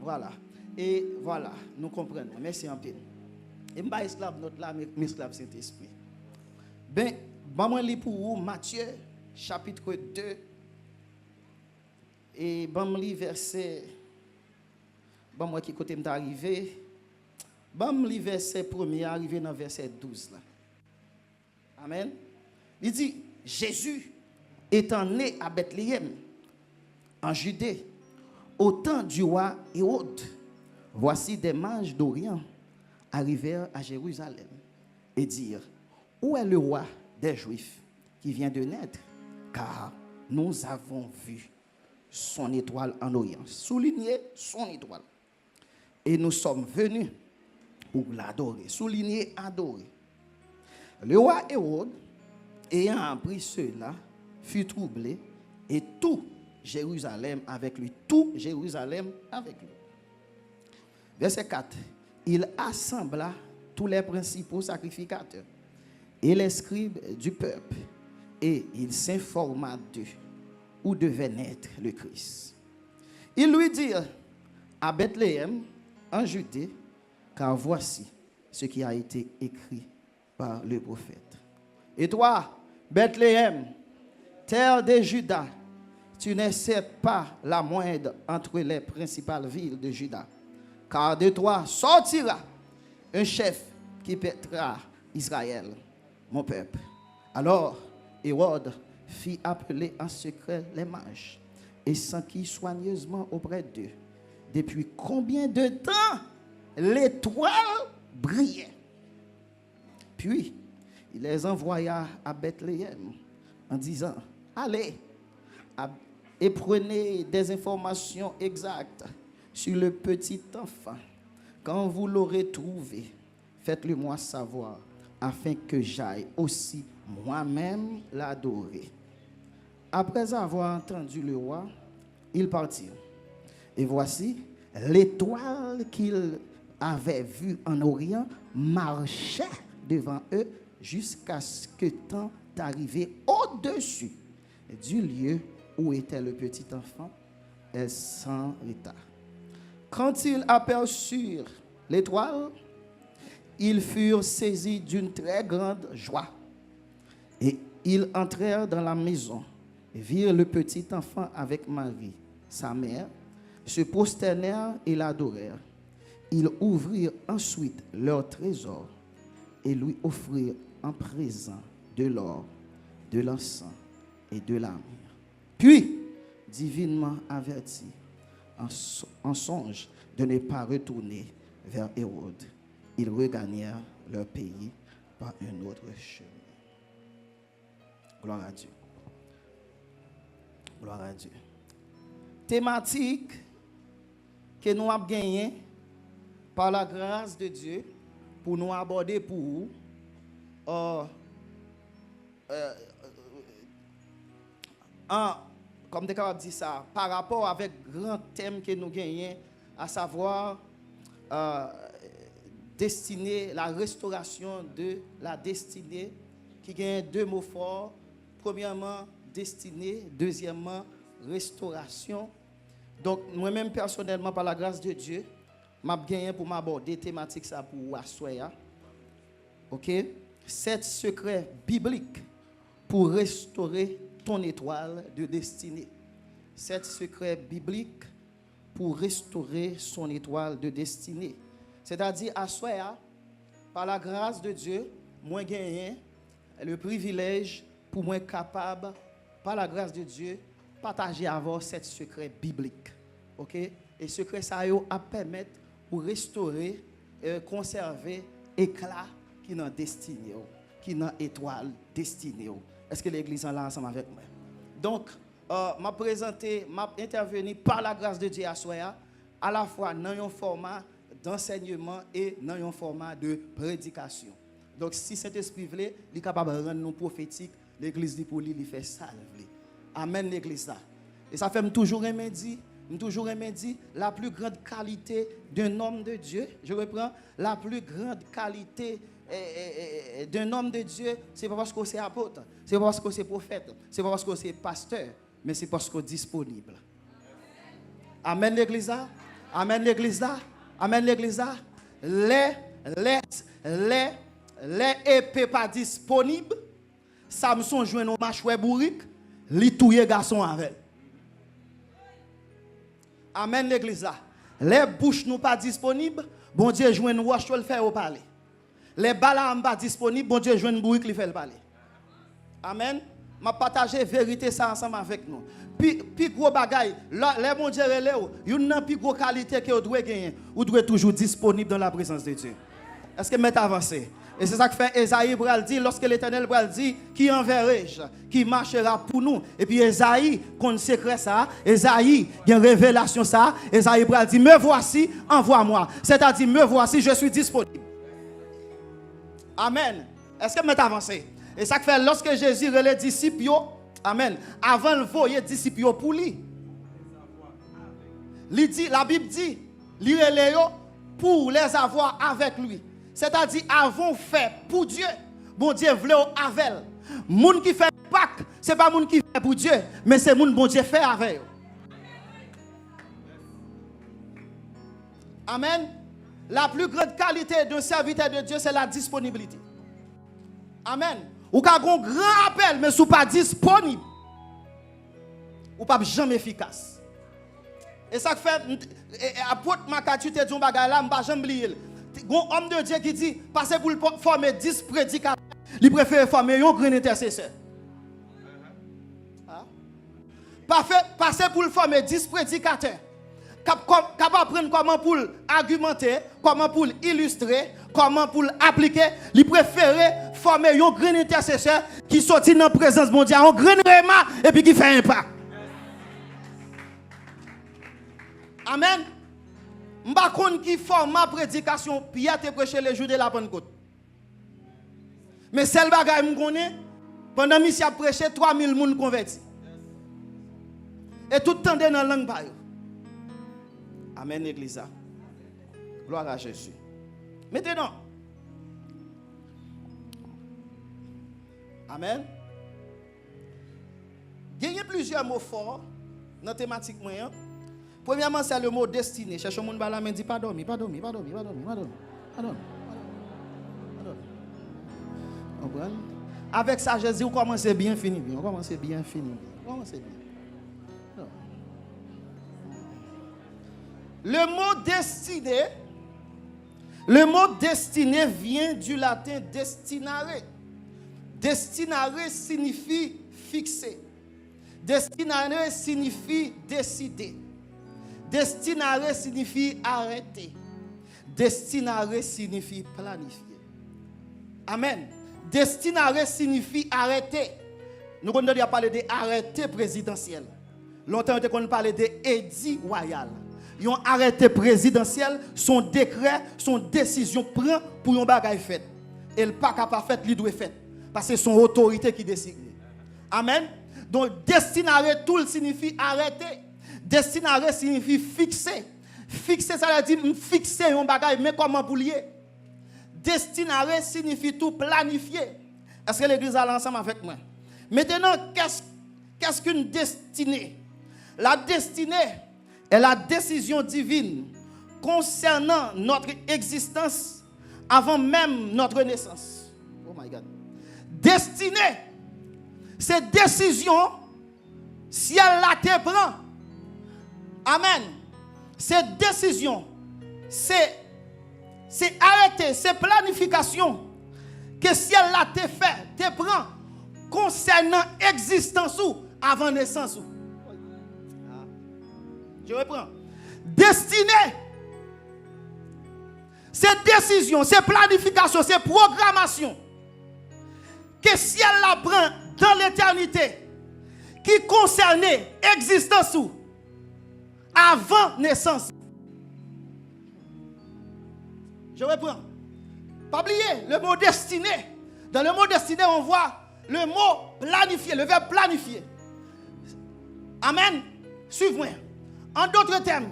Voilà. Et voilà, nous comprenons. Merci en pile. Et je esclave notre là, mes esclaves Saint-Esprit. Ben, je vais pour vous Matthieu, chapitre 2. Et je vais verset. Moi qui côté m'est arrivé. Je vais verset 1er, arrivé dans verset 12. Là. Amen. Il dit, Jésus étant né à Bethléem, en Judée, au temps du roi Hérode, voici des mages d'Orient arrivèrent à Jérusalem et dirent, où est le roi des Juifs qui vient de naître? Car nous avons vu son étoile en Orient. Soulignez son étoile. Et nous sommes venus pour l'adorer. Souligner, adorer. Le roi Hérode, ayant appris cela, fut troublé et tout Jérusalem avec lui. Tout Jérusalem avec lui. Verset 4. Il assembla tous les principaux sacrificateurs et les scribes du peuple et il s'informa d'eux où devait naître le Christ. Il lui dit à Bethléem, en Judée, car voici ce qui a été écrit par le prophète. Et toi, Bethléem, terre de Juda, tu n'es certes pas la moindre entre les principales villes de Juda, car de toi sortira un chef qui pètera Israël, mon peuple. Alors, Hérode fit appeler en secret les mages et s'enquit soigneusement auprès d'eux. Depuis combien de temps l'étoile brillait? Puis, il les envoya à Bethléem en disant, allez et prenez des informations exactes sur le petit enfant. Quand vous l'aurez trouvé, faites-le moi savoir, afin que j'aille aussi moi-même l'adorer. Après avoir entendu le roi, ils partirent. Et voici, l'étoile qu'ils avaient vue en Orient marchait devant eux jusqu'à ce que temps arrivé au-dessus du lieu où était le petit enfant. Elle s'arrêta. Quand ils aperçurent l'étoile, ils furent saisis d'une très grande joie. Et ils entrèrent dans la maison et virent le petit enfant avec Marie, sa mère, se prosternèrent et l'adorèrent. Ils ouvrirent ensuite leur trésor et lui offrirent en présent de l'or, de l'encens et de la myrrhe. Puis, divinement avertis, en songe de ne pas retourner vers Hérode, ils regagnèrent leur pays par un autre chemin. Gloire à Dieu. Gloire à Dieu. Thématique que nous avons gagnée par la grâce de Dieu pour nous aborder pour vous. Comme tu es capable de dire ça, par rapport avec le grand thème que nous gagnons, à savoir destinée, la restauration de la destinée, qui gagne deux mots forts. Premièrement, destinée. Deuxièmement, restauration. Donc, moi-même, personnellement, par la grâce de Dieu, je vais gagner pour m'aborder thématique ça pour Assoya. OK? 7 secrets bibliques pour restaurer ton étoile de destinée. 7 secrets bibliques pour restaurer son étoile de destinée. C'est-à-dire, Assoya, par la grâce de Dieu, moi gagné le privilège pour moi capable, par la grâce de Dieu, partager avec 7 secrets bibliques. OK? Et secrets ça a permettre pour restaurer, conserver éclat qui dans destinée, qui dans étoile destinée. Est-ce que l'église est là ensemble avec moi? Donc, m'a présenté, m'a intervenu par la grâce de Dieu à Soya, à la fois dans un format d'enseignement et dans un format de prédication. Donc, si Saint-Esprit veut, il est capable de rendre nous prophétiques, l'église dit pour lui, il fait ça. Amen, l'église là. Et ça fait toujours aimer dire, la plus grande qualité d'un homme de Dieu, je reprends, la plus grande qualité d'un homme de Dieu, c'est pas parce que c'est apôtre, c'est pas parce que c'est prophète, c'est pas parce que c'est pasteur, mais c'est parce que c'est disponible. Amen, l'église là. Amen l'église là. Amen l'église là. Les épées pas disponibles. Samson joue un match bourrique. Li touye garçon avec. Amen l'église là. Les bouches nous pas disponibles. Bon Dieu joue un roche le faire au parler. Les balles pas disponibles. Bon Dieu joue un bourrique le faire parler. Amen. M'a partager vérité ça ensemble avec nous. Puis gros bagaille, les bon Dieu relé ou une plus gros qualité que vous devez gagner, vous devez toujours disponible dans la présence de Dieu. Est-ce que vous avancé? Et c'est ça que fait Esaïe bral dit lorsque l'Éternel bral dit qui enverrai-je, qui marchera pour nous. Et puis Esaïe qu'on secret ça, Esaïe il y a une révélation ça, Esaïe bral dit me voici, envoie-moi. C'est-à-dire me voici, je suis disponible. Amen. Est-ce que vous avancé? Et ça fait lorsque Jésus relève les disciples, amen, avant le voyer disciples pour lui. La Bible dit, il relève pour les avoir avec lui. C'est-à-dire, avant fait pour Dieu, bon Dieu voulait avec. Moun qui fait Pâques, ce n'est pas moun qui fait pour Dieu, mais c'est moun bon Dieu fait avec. Amen. La plus grande qualité d'un serviteur de Dieu, c'est la disponibilité. Amen. Ou ka gon grand appel, mais sou pas disponible. Ou pas jamais efficace. Et ça fait, apôtre Makatu te dit un bagay là, m'pa jamais oublier. Gon homme de Dieu qui dit, passez pour former 10 prédicateurs, il préfère former un grand intercesseur. Passez pour former 10 prédicateurs. Capable apprendre comment pour argumenter, comment pour illustrer, comment pour appliquer, il préfère former un grand intercesseur qui sortit dans la présence mondiale, un grand réma et puis qui fait un pas. Amen. Je ne sais pas qui forme ma prédication, Pierre te prêché le jour de la Pentecôte. Mais celle bagaille me connaît, pendant que a prêché 3000 personnes convertis. Et tout le temps dans la langue par eux. Amen, l'église. Gloire à Jésus. Maintenant, amen. Il y a plusieurs mots forts dans la thématique moyen. Premièrement, c'est le mot destiné. Cherche mon bala mais dit pas dormir. Avec ça, Jésus, on commence bien, fini bien. On commence bien, fini bien. On commence bien. Le mot destiné vient du latin destinare. Destinare signifie fixer. Destinare signifie décider. Destinare signifie arrêter. Destinare signifie planifier. Amen. Destinare signifie arrêter. Nous avons parlé de arrêté présidentiel. Longtemps, on a parlé de édit royal. Yon arrêté présidentiel, son décret, son décision prend pour un bagage fait. Et le pas capable fait, il doit fait. Parce que c'est son autorité qui décide. Amen. Donc, destinare tout signifie arrêter. Destinare signifie fixer. Fixer, ça veut dire fixer un bagage, mais comment pour lier? Destinare signifie tout planifier. Est-ce que l'église a ensemble avec moi? Maintenant, qu'est-ce qu'une destinée? La destinée est la décision divine concernant notre existence avant même notre naissance. Oh my God. Destinée, c'est décision si elle la te prend. Amen. Cette décision, c'est arrêter, c'est planification que si elle la te fait, te prend concernant existence ou avant naissance ou. Je reprends. Destinée, c'est décision, c'est planification, c'est programmation. Que si elle la prend dans l'éternité, qui concerne existence ou avant naissance. Je reprends. Pas oublier le mot destiné. Dans le mot destiné, on voit le mot planifier, le verbe planifier. Amen. Suivez-moi. En d'autres termes,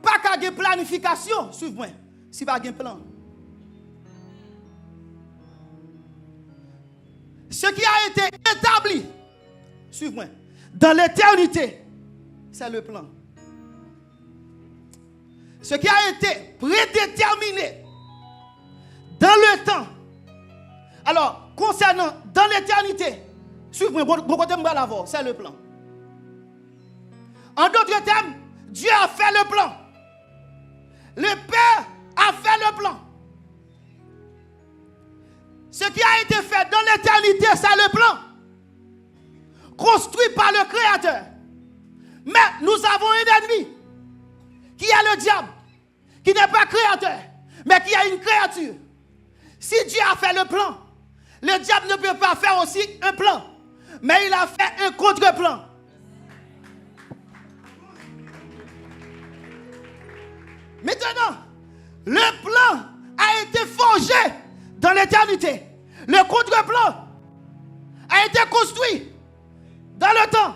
pas qu'à une planification, suivez-moi, si pas un plan. Ce qui a été établi, suivez-moi, dans l'éternité, c'est le plan. ce qui a été prédéterminé dans le temps. Alors, concernant dans l'éternité, suivez-moi, c'est le plan. En d'autres termes, Dieu a fait le plan. Le Père a fait le plan. Ce qui a été fait dans l'éternité, c'est le plan. Construit par le Créateur. Mais nous avons un ennemi qui est le diable, qui n'est pas créateur, mais qui est une créature. Si Dieu a fait le plan, le diable ne peut pas faire aussi un plan, mais il a fait un contre-plan. Maintenant, le plan a été forgé dans l'éternité. Le contre-plan a été construit dans le temps.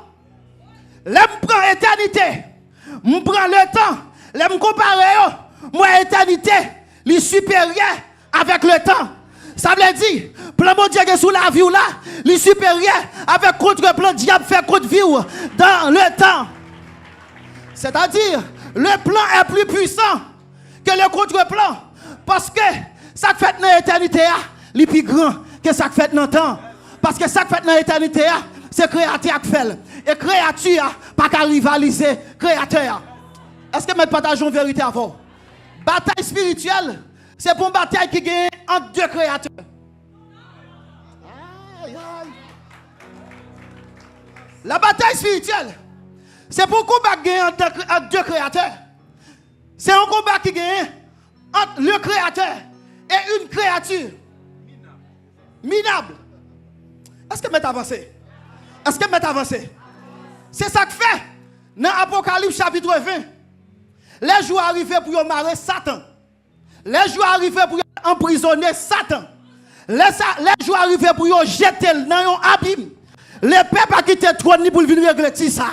L'aime prend l'éternité. Je prends le temps. L'aime comparer. Moi, l'éternité, les supérieur avec le temps. Ça veut dire, plan mon Dieu qui est sous la vie là, les supérieur avec contre-plan, diable fait contre-vie dans le temps. C'est-à-dire, le plan est plus puissant que le contre-plan. Parce que ça fait dans l'éternité, il est plus grand que ça fait dans le temps. Parce que ça fait dans l'éternité, c'est créateur qui fait. Et créature, pas qu'à rivaliser créateur. Est-ce que nous partageons une vérité à vous? Bataille spirituelle, c'est pour une bataille qui gagne entre deux créateurs. Aïe, aïe. La bataille spirituelle, c'est pour un combat qui gagne entre deux créateurs. C'est un combat qui gagne entre le créateur et une créature minable. Est-ce que vous avancé? Est-ce que vous avancé? C'est ça que fait dans Apocalypse chapitre 20. Les jours arrivés pour marrer Satan. Les jours arrivés pour emprisonner Satan. Les jours arrivés pour jeter dans un abîme. Les pères pas quitter le trône ni pour venir régler ça.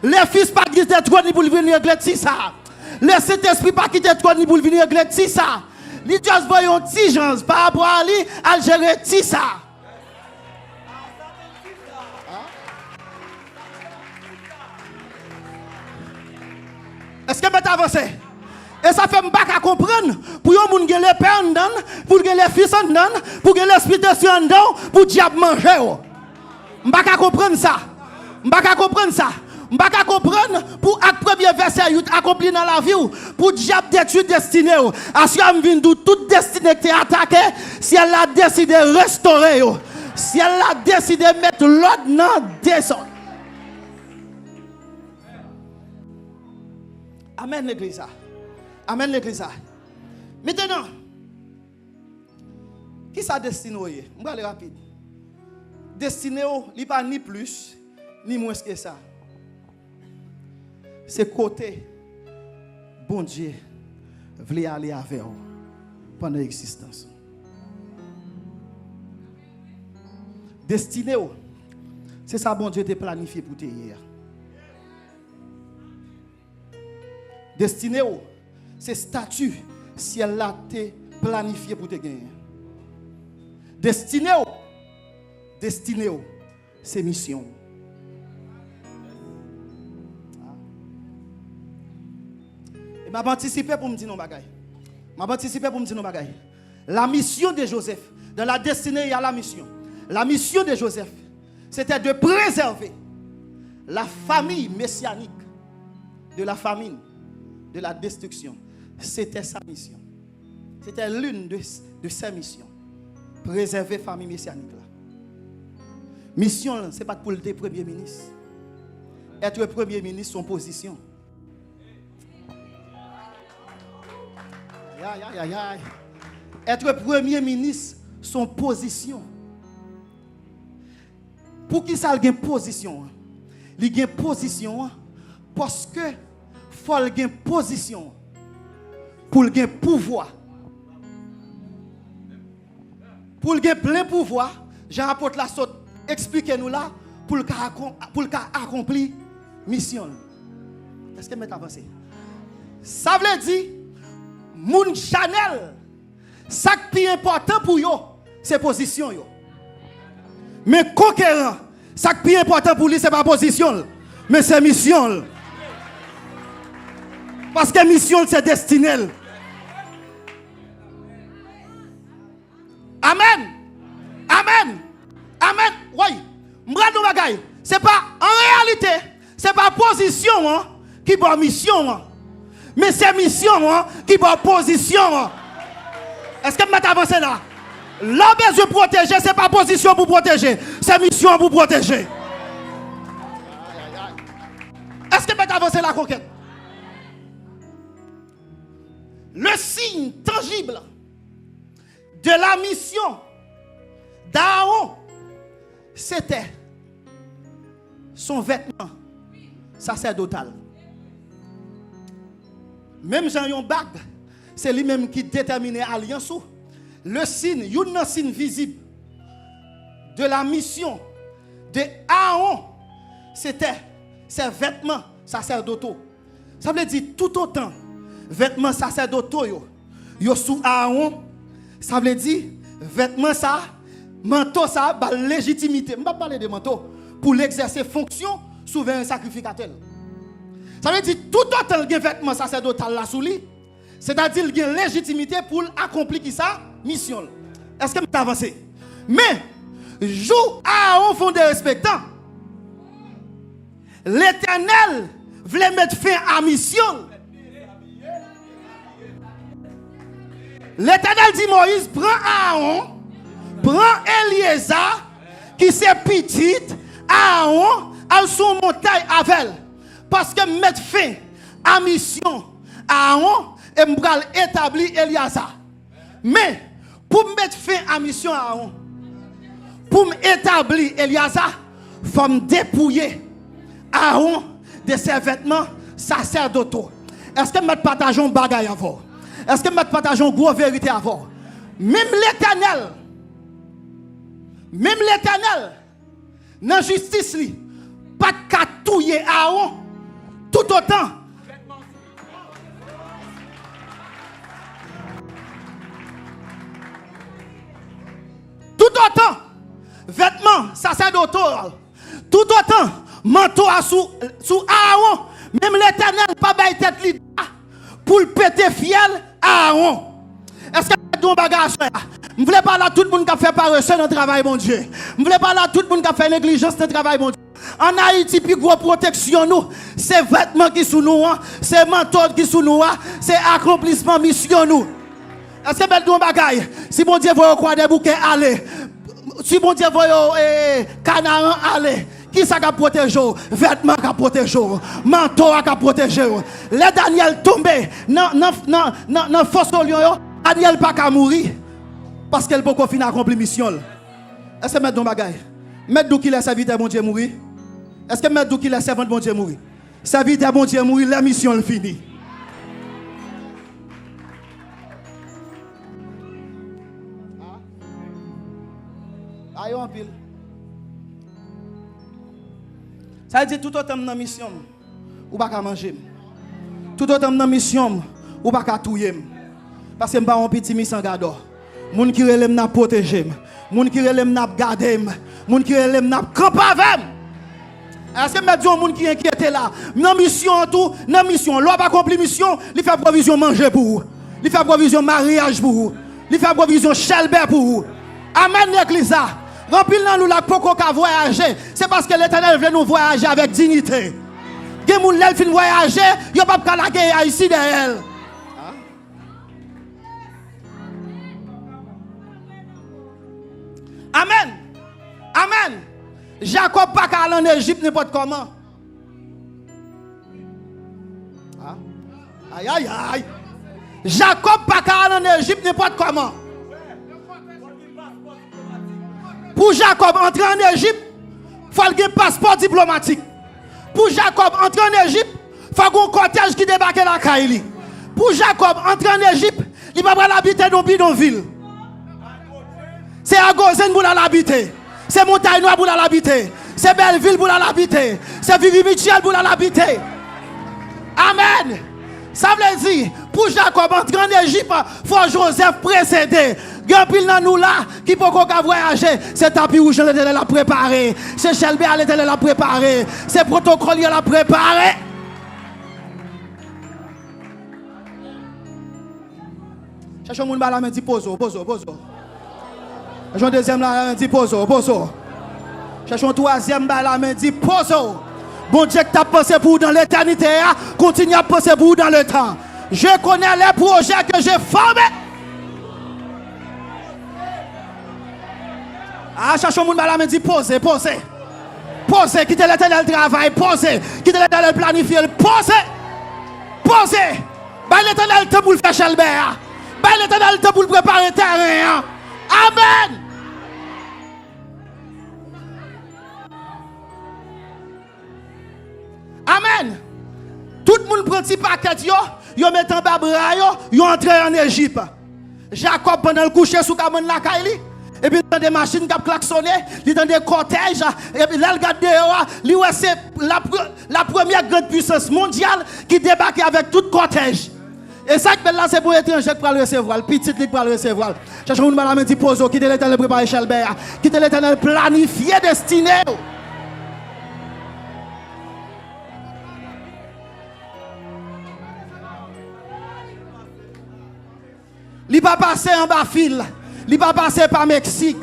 Les fils pas quitter le trône ni pour venir régler ça. Les Saint-Esprit pas quitter le trône ni pour venir régler ça. Les Dieu voyons petit gens par rapport à lui à gérer ça. Est-ce que vous avancé? Et ça fait pas comprendre pour les gens qui ont les pères en dedans, pour les fils en dedans, pour l'esprit de Dieu en dedans, pour le diable manger. Je ne peux pas comprendre ça. Je ne peux pas comprendre ça. Je ne peux pas comprendre pour le premier verset accompli dans la vie, pour le diable détruire destiné. À ce qu'on vient de toute destinée qui est attaquée, si elle a décidé de restaurer, si elle a décidé de mettre l'ordre dans le désordre. Amen l'église. Amen l'église. Maintenant, qui ça destiné? Je vais aller rapide. Destiné, il n'y a pas ni plus, ni moins que ça. C'est côté, bon Dieu, voulait aller avec vous pendant l'existence. Destiné, c'est ça, bon Dieu, te planifié pour te hier. Destiné, c'est statut, si elle a été planifié pour te gagner. Destiné, c'est mission. Et m'a anticipé pour me dire non bagaille. M'a anticipé pour me dire non bagaille. La mission de Joseph, dans la destinée, il y a la mission. La mission de Joseph, c'était de préserver la famille messianique de la famine, de la destruction. C'était sa mission. C'était l'une de ses missions. Préserver la famille messianique. Mission, ce n'est pas pour le premier ministre. Être premier ministre, son position. Être premier ministre, son position. Pour qui ça a une position? Il a une position parce que faut avoir une position pour avoir un pouvoir. Pour avoir plein pouvoir, Jean-Apôtre la saute, expliquez-nous là pour accomplir mission. Est-ce que vous avancé? Ça veut dire, moun Chanel, ça qui est important pour eux, c'est position. Mais conquérant, ça qui est plus important pour lui, ce n'est pas position, mais c'est mission. Parce que mission, c'est destiné. Amen. Amen. Amen. Oui. M'rando bagay. C'est pas, en réalité, c'est pas position hein, qui va mission. Hein. Mais c'est mission hein, qui va position. Hein. Est-ce que vous m'avez avancé là? L'homme besoin de protéger, ce n'est pas position pour protéger, c'est mission pour protéger. Est-ce que vous m'avez avancé la conquête? Le signe tangible de la mission d'Aaron, c'était son vêtement sacerdotal. Même Jean yon bague, c'est lui-même qui déterminait l'alliance. Le signe, un signe visible de la mission de Aaron, c'était ses vêtements sacerdotaux. Ça veut dire tout autant vêtements sacerdotaux yo sous Aaron, ça veut dire vêtements ça, manteau ça, ba légitimité. Je ne vais pas parler de manteau pour l'exercer fonction souverain sacrificateur. Ça veut dire tout autant le vêtement sacerdotal là sous lui, c'est-à-dire qu'il y a légitimité pour accomplir qui ça mission. Est-ce que vous avancez? Mais jour Aaron fond de respectant, l'Éternel voulait mettre fin à mission. L'Éternel dit Moïse, prends Aaron, prends Eliezer, qui c'est petite, Aaron, à son montagne avec. Parce que mettre fin à mission Aaron, et m'bral établi Eliezer. Mais pour mettre fin à mission Aaron, pour m'établir Eliezer, il faut me dépouiller Aaron de ses vêtements sacerdotaux. Est-ce que nous partageons bagaille avant? Est-ce que nous partageons gros vérité avant? Même l'Éternel, dans la justice, pas de catouiller Aaron, tout autant. Tout autant, vêtements sacerdotaux, tout autant, manteau sous Aaron, même l'Éternel pas bailler tête li pour le péter fiel Aaron. Est-ce que vous avez un bagage? Je ne voulais pas là tout le monde qui a fait paresseux dans le travail, mon Dieu. Je ne voulais pas là tout le monde qui a fait négligence dans le travail, mon Dieu. En Haïti, puis gros protection, nous, c'est vêtements qui sont nous, c'est manteaux qui sont nous, c'est accomplissement mission nous. Est-ce que vous avez un bagage? Si mon Dieu veut quoi des bouquets, allez. Si mon Dieu veut canaran, allez. Qui ça a protégé? Vêtements qui protégé, manteau qui protégé. Les Daniel tombé dans force de lion, Daniel pas qu'à mourir parce qu'elle peut finir accomplir mission. Est-ce que mettre dans bagaille? Mettre d'où qu'il est serviteur bon Dieu mourir? Est-ce que mettre d'où qu'il est servant bon Dieu mourir? Serviteur bon Dieu mourir, la mission est finie. Aïe en pile. Ça veut dire tout autant dans la mission, ou pas qu'à manger. Tout autant dans la mission, ou pas qu'à touiller. Parce que je ne suis pas un petit mission gado. Moun qui relève n'a protéger. Moun qui relève n'a garder. Moun qui relève n'a camper avec. Est-ce que je dis moun qui inquiète là? Dans mission tout, dans mission, l'on pas accompli mission, il fait provision manger pour vous. Il fait provision mariage pour vous. Il fait provision chelbert pour vous. Amen l'église. Remplis nous la poko ka voyager, c'est parce que l'Éternel veut nous voyager avec dignité. Gen moun lèl fin voyager, yo pas ka la guerre ici derrière. Amen. Amen. Jacob pas ka aller en Égypte n'importe comment. Aïe aïe aïe. Jacob pas ka aller en Égypte n'importe comment. Pour Jacob entrer en Égypte, il faut un passeport diplomatique. Pour Jacob entrer en Égypte, il faut un cortège qui débarque la Kaili. Pour Jacob entrer en Égypte, il va pas l'habiter dans bidonville. C'est à Gozen pour l'habiter. C'est Montagne Noire pour l'habiter. C'est Belleville pour l'habiter. C'est Vivi Michel pour l'habiter. Amen. Ça veut dire, pour Jacob entrer en Égypte, il faut Joseph précéder. Gapil nan nous là qui peut voyager, c'est tapis rouge l'Éternel l'a préparé, c'est Chelbert l'Éternel l'a préparé, c'est protocole l'a préparé. Cherche un monde la main dit poso. Cherche un deuxième la main dit poso. Cherche un troisième la main dit poso. Bon Dieu que tu as pensé pour dans l'éternité, continue à penser pour dans le temps. Je connais les projets que j'ai formés. Cherche un monde la main dit posez. Posez, quittez l'éternel travail, posez, quittez l'éternel planifier, posez. Bah l'éternel temps pour le faire Chelbert. Bah l'éternel temps pour le préparer le terrain. Amen. Amen. Tout le monde prend petit paquet yo met en bas bras yo entré en Égypte. Jacob pendant le coucher sous cabane la Kaili. Et puis, il y a des machines qui ont klaxonné, il y a des cortèges, et puis là, il regarde dehors, c'est la première grande puissance mondiale qui débarque avec tout cortège. Et ça, là, c'est pour l'étranger qui va le recevoir, le petit qui va le recevoir. Cherchez une madame dit pose, quittez l'éternel préparé Chelbert, quittez l'éternel planifié destiné. Il ne va pas passer en bas fil. Il va passer par Mexique.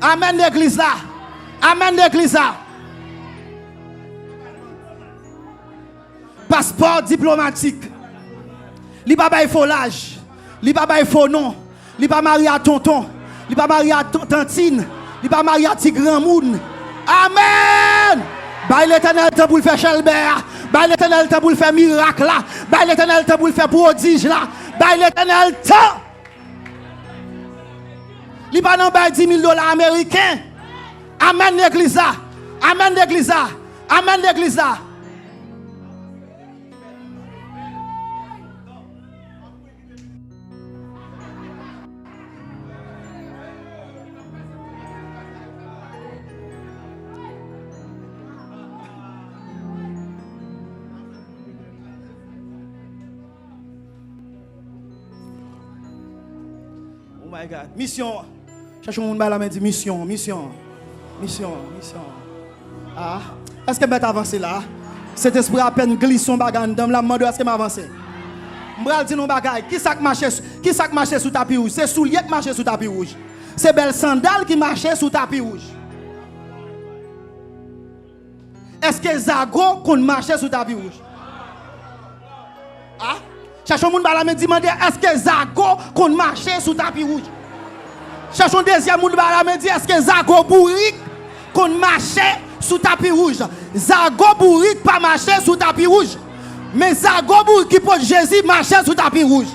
Amen l'église là. Amen l'église là. Passeport diplomatique. Il va pas faux l'âge. Il va pas faux nom. Il va marier à tonton. Il va marier à tantine. Il va marier à petit grand monde. Amen. Bah l'éternel temps pour le faire Chelbert. Bah l'éternel temps pour le faire miracle là. Bah l'éternel temps pour le faire prodige là. Bah l'éternel temps. Il va pas 10 000 $ américains. Amen l'église. Amen l'église. Amen l'église. Oh my God. Mission. Cherchons la main dit mission. Ah, est-ce que je avancer là? Cet esprit à peine glisse son bagage dans la demande est-ce que m'avance? M'bral dit non bagage, qui ça marche sous tapis rouge? C'est souliers qui marche sous tapis rouge. C'est belle sandale qui marche sous tapis rouge. Est-ce que Zago qu'on marche sous tapis rouge? Ah? Cherchons la main dit est-ce que Zago qu'on marche sous tapis rouge? Cherchons deuxième monde la main dit est-ce que Zago bourrique qu'on marchait sous tapis rouge. Zago bourrique pas marcher sous tapis rouge. Mais Zago bourrique qui porte Jésus marchait sous tapis rouge.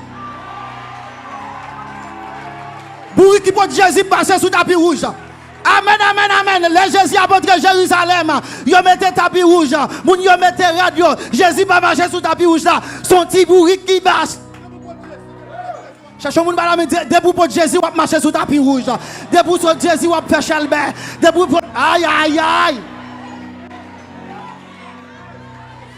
Bourrique qui porte Jésus marchait sous tapis rouge. Amen, amen, amen. Les Jésus a montré Jérusalem. Yo mettez tapis rouge. Moun yo mettez radio. Jésus pas marcher sous tapis rouge là. Son petit bourrique qui marche. Cherchez mon balame debout pour Jésus va marcher sous tapis rouge. Debout sur Jésus va faire Chelbert. Debout pour aïe.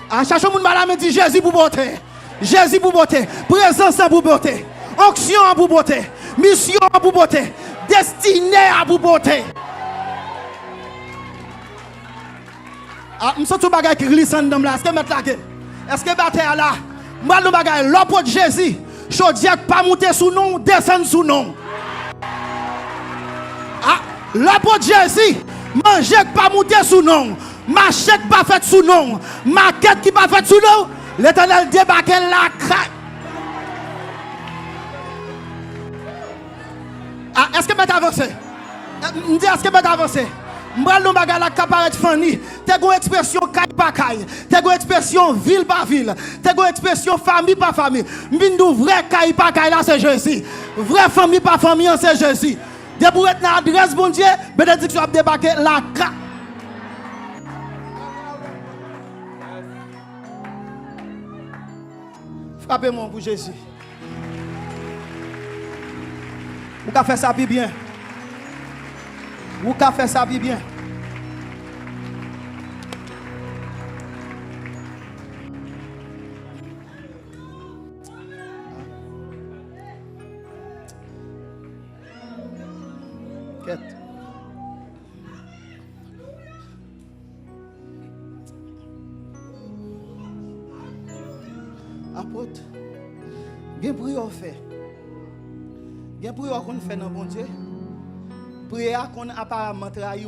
Ah cherchez mon balame dit Jésus pour beauté. Jésus pour beauté. Présence pour beauté. Onction pour beauté. Mission pour beauté. Destinée à pour beauté. Ah me sens tout bagage qui glisse en dedans là. Est-ce que mettre là? Est-ce que bataille là? Moi le bagage l'apôtre Jésus. Chaudiac pas monter sous nom, descendre sous nom. Ah, l'apôtre Jésus, manger pas monter sous nom, marcher pas fait sous nom, maquette qui pas fait sous nom, l'Éternel débarque la craque. Ah, est-ce que vous avancé? Est-ce que vous avancé? M'bral nou bagay la kaparet Fanny, te gon expression caille par caille, te gon expression ville par ville, te gon expression famille par famille. M'bindou vrai caille par caille là c'est Jésus. Vrai famille par famille c'est Jésus. De pour être dans l'adresse bon Dieu, bénédiction a débarqué la cra. Frappez-moi pour Jésus. Vous avez fait ça bien. Vous avez fait ça bien. Quête. Apôtre, bien prière fait. Il y a prière qu'on fait dans bon Dieu. Prière qu'on apparemment trahi.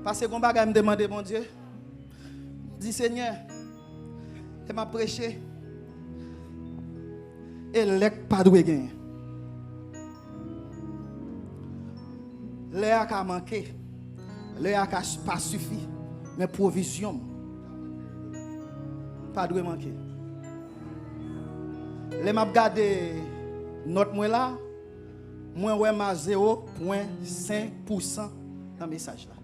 Parce que qu'on va me demander bon Dieu. Dis Seigneur, et m'a prêché. Et l'ek pas doué gagner. L'ek a manqué. L'ek a pas suffi. Mais provision pas doué manquer. Les m'a regardé note moi là, moi ouais ma 0.5% dans le message là.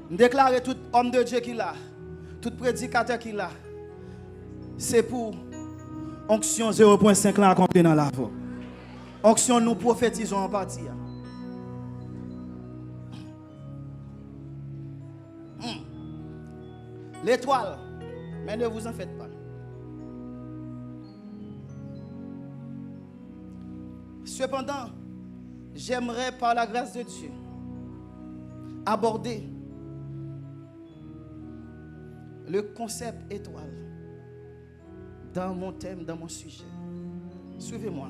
Déclarer tout homme de Dieu qui l'a, tout prédicateur qui l'a, c'est pour onction 0.5 là accompli dans la voie. Onction nous prophétisons en partie. L'étoile, mais ne vous en faites pas. Cependant, j'aimerais par la grâce de Dieu aborder le concept étoile dans mon thème, dans mon sujet. Suivez-moi.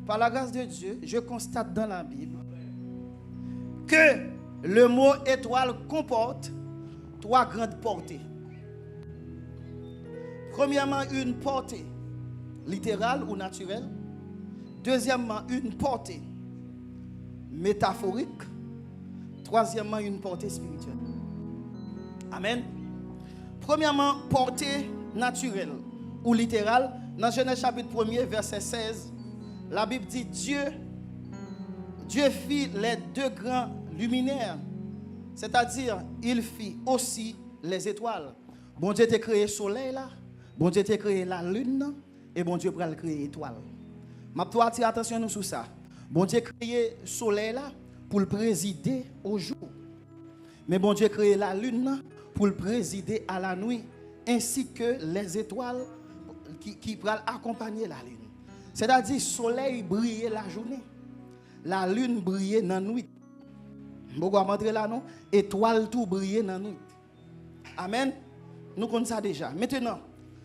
Par la grâce de Dieu, je constate dans la Bible que le mot étoile comporte 3 grandes portées. Premièrement, une portée littérale ou naturelle. Deuxièmement, une portée métaphorique. Troisièmement, une portée spirituelle. Amen. Premièrement, portée naturelle ou littérale. Dans Genèse chapitre 1er, verset 16, la Bible dit Dieu fit les 2 grands luminaires. C'est-à-dire, il fit aussi les étoiles. Bon Dieu t'a créé le soleil là. Bon Dieu t'a créé la lune. Et bon Dieu va le créer l'étoile. Je dois attirer attention sur ça. Bon Dieu a créé le soleil là pour le présider au jour. Mais bon Dieu a créé la lune pour le présider à la nuit. Ainsi que les étoiles qui vont accompagner la lune. C'est-à-dire, le soleil brille la journée. La lune brille dans la nuit. Vous montrer là non, étoile tout briller dans nuit. Amen. Nous connaissons ça déjà. Maintenant,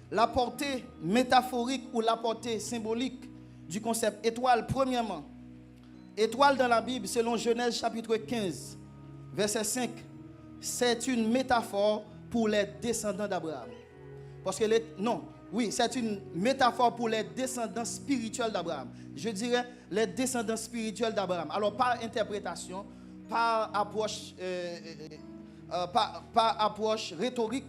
la portée métaphorique ou la portée symbolique du concept étoile. Premièrement, étoile dans la Bible, selon Genèse chapitre 15, verset 5, c'est une métaphore pour les descendants d'Abraham. Parce que c'est une métaphore pour les descendants spirituels d'Abraham. Je dirais les descendants spirituels d'Abraham. Alors par interprétation, par approche rhétorique,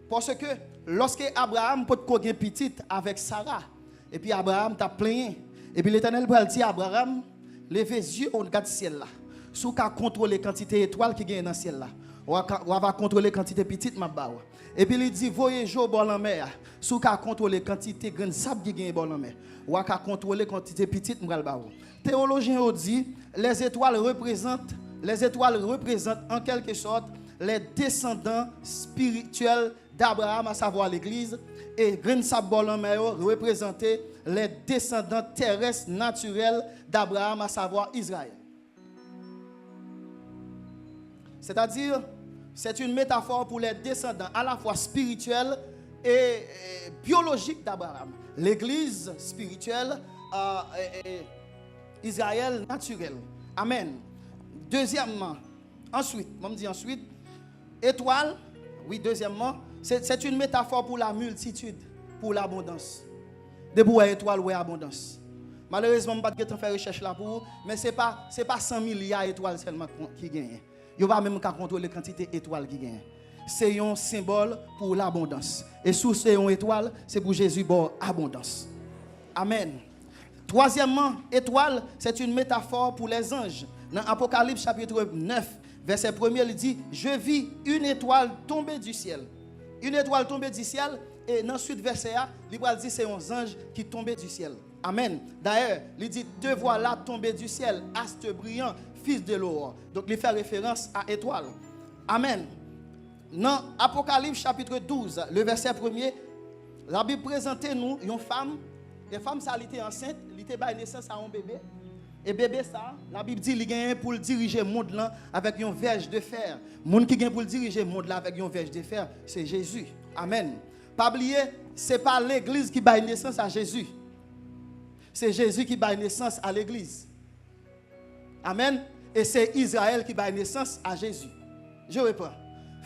parce que lorsque Abraham peut être petit avec Sarah, et puis Abraham t'a plaint, et puis l'Éternel va dire à Abraham, levez les yeux au regarde ciel là, sous qu'à contrôler la quantité d'étoiles qui gagne dans le ciel là, on va contrôler la quantité petite ma bawa. Et puis il dit voyagez au bord de la mer, sous qu'à contrôler la quantité grande sable qui gagne au bord de la mer, on va contrôler la quantité petite ma bawa. Théologiens ont dit les étoiles représentent en quelque sorte les descendants spirituels d'Abraham, à savoir l'Église, et Green Sabolomeo représentait les descendants terrestres naturels d'Abraham, à savoir Israël. C'est-à-dire, c'est une métaphore pour les descendants à la fois spirituels et biologiques d'Abraham. L'Église spirituelle, Israël naturel. Amen. Deuxièmement, ensuite, étoile, oui, deuxièmement, c'est une métaphore pour la multitude, pour l'abondance. De pour étoile ou abondance. Malheureusement, je ne vais pas faire recherche là pour vous, mais ce n'est pas 100 milliards d'étoiles seulement qui gagnent. Il n'y a pas même qu'à contrôler la quantité d'étoiles qui gagnent. C'est un symbole pour l'abondance. Et sous ces étoiles, c'est pour Jésus, bon, abondance. Amen. Troisièmement, étoile, c'est une métaphore pour les anges. Dans Apocalypse chapitre 9, verset 1er, il dit, je vis une étoile tomber du ciel. Une étoile tombée du ciel, et dans suite verset A, il dit c'est un ange qui tombait du ciel. Amen. D'ailleurs, il dit, te voilà tombé du ciel, astre brillant, fils de l'aurore. Donc, il fait référence à étoile. Amen. Dans Apocalypse chapitre 12, le verset 1er, la Bible présente nous une femme. La femme, ça, elle était enceinte, elle était naissance à un bébé. Et bébé ça, la Bible dit qu'il gagne pour diriger le monde là avec une verge de fer. Le monde qui gagne pour diriger le monde là avec une verge de fer, c'est Jésus. Amen. Pas oublier, ce n'est pas l'église qui bat naissance à Jésus. C'est Jésus qui bat naissance à l'église. Amen. Et c'est Israël qui bat naissance à Jésus. Je reprends.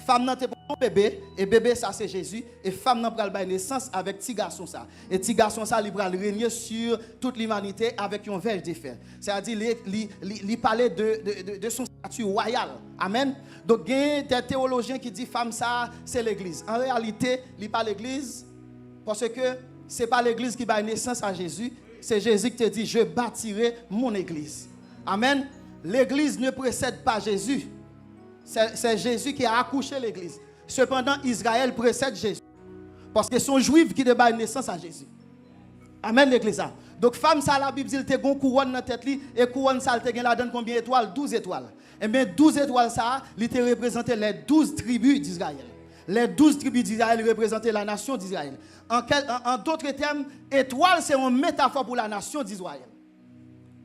Femme n'a pas un bébé, et bébé ça c'est Jésus, et femme n'a pas la naissance avec petit garçon ça. Et petit garçon ça, il va régner sur toute l'humanité avec une verge de fer. C'est-à-dire, il parlait de son statut royal. Amen. Donc, il y a des théologiens qui disent femme ça, c'est l'église. En réalité, il n'est pas l'église, parce que ce n'est pas l'église qui bat naissance à Jésus, c'est Jésus qui te dit, je bâtirai mon église. Amen. L'église ne précède pas Jésus. C'est Jésus qui a accouché l'église. Cependant, Israël précède Jésus. Parce que sont juifs qui donnent naissance à Jésus. Amen, l'église. Donc, femme, ça, la Bible dit, elle a une couronne dans la tête, et couronne, ça, elle a donné combien d'étoiles? 12 étoiles. Et bien, 12 étoiles, ça, elle a représenté les 12 tribus d'Israël. Les 12 tribus d'Israël représentaient la nation d'Israël. En d'autres termes, étoile, c'est une métaphore pour la nation d'Israël.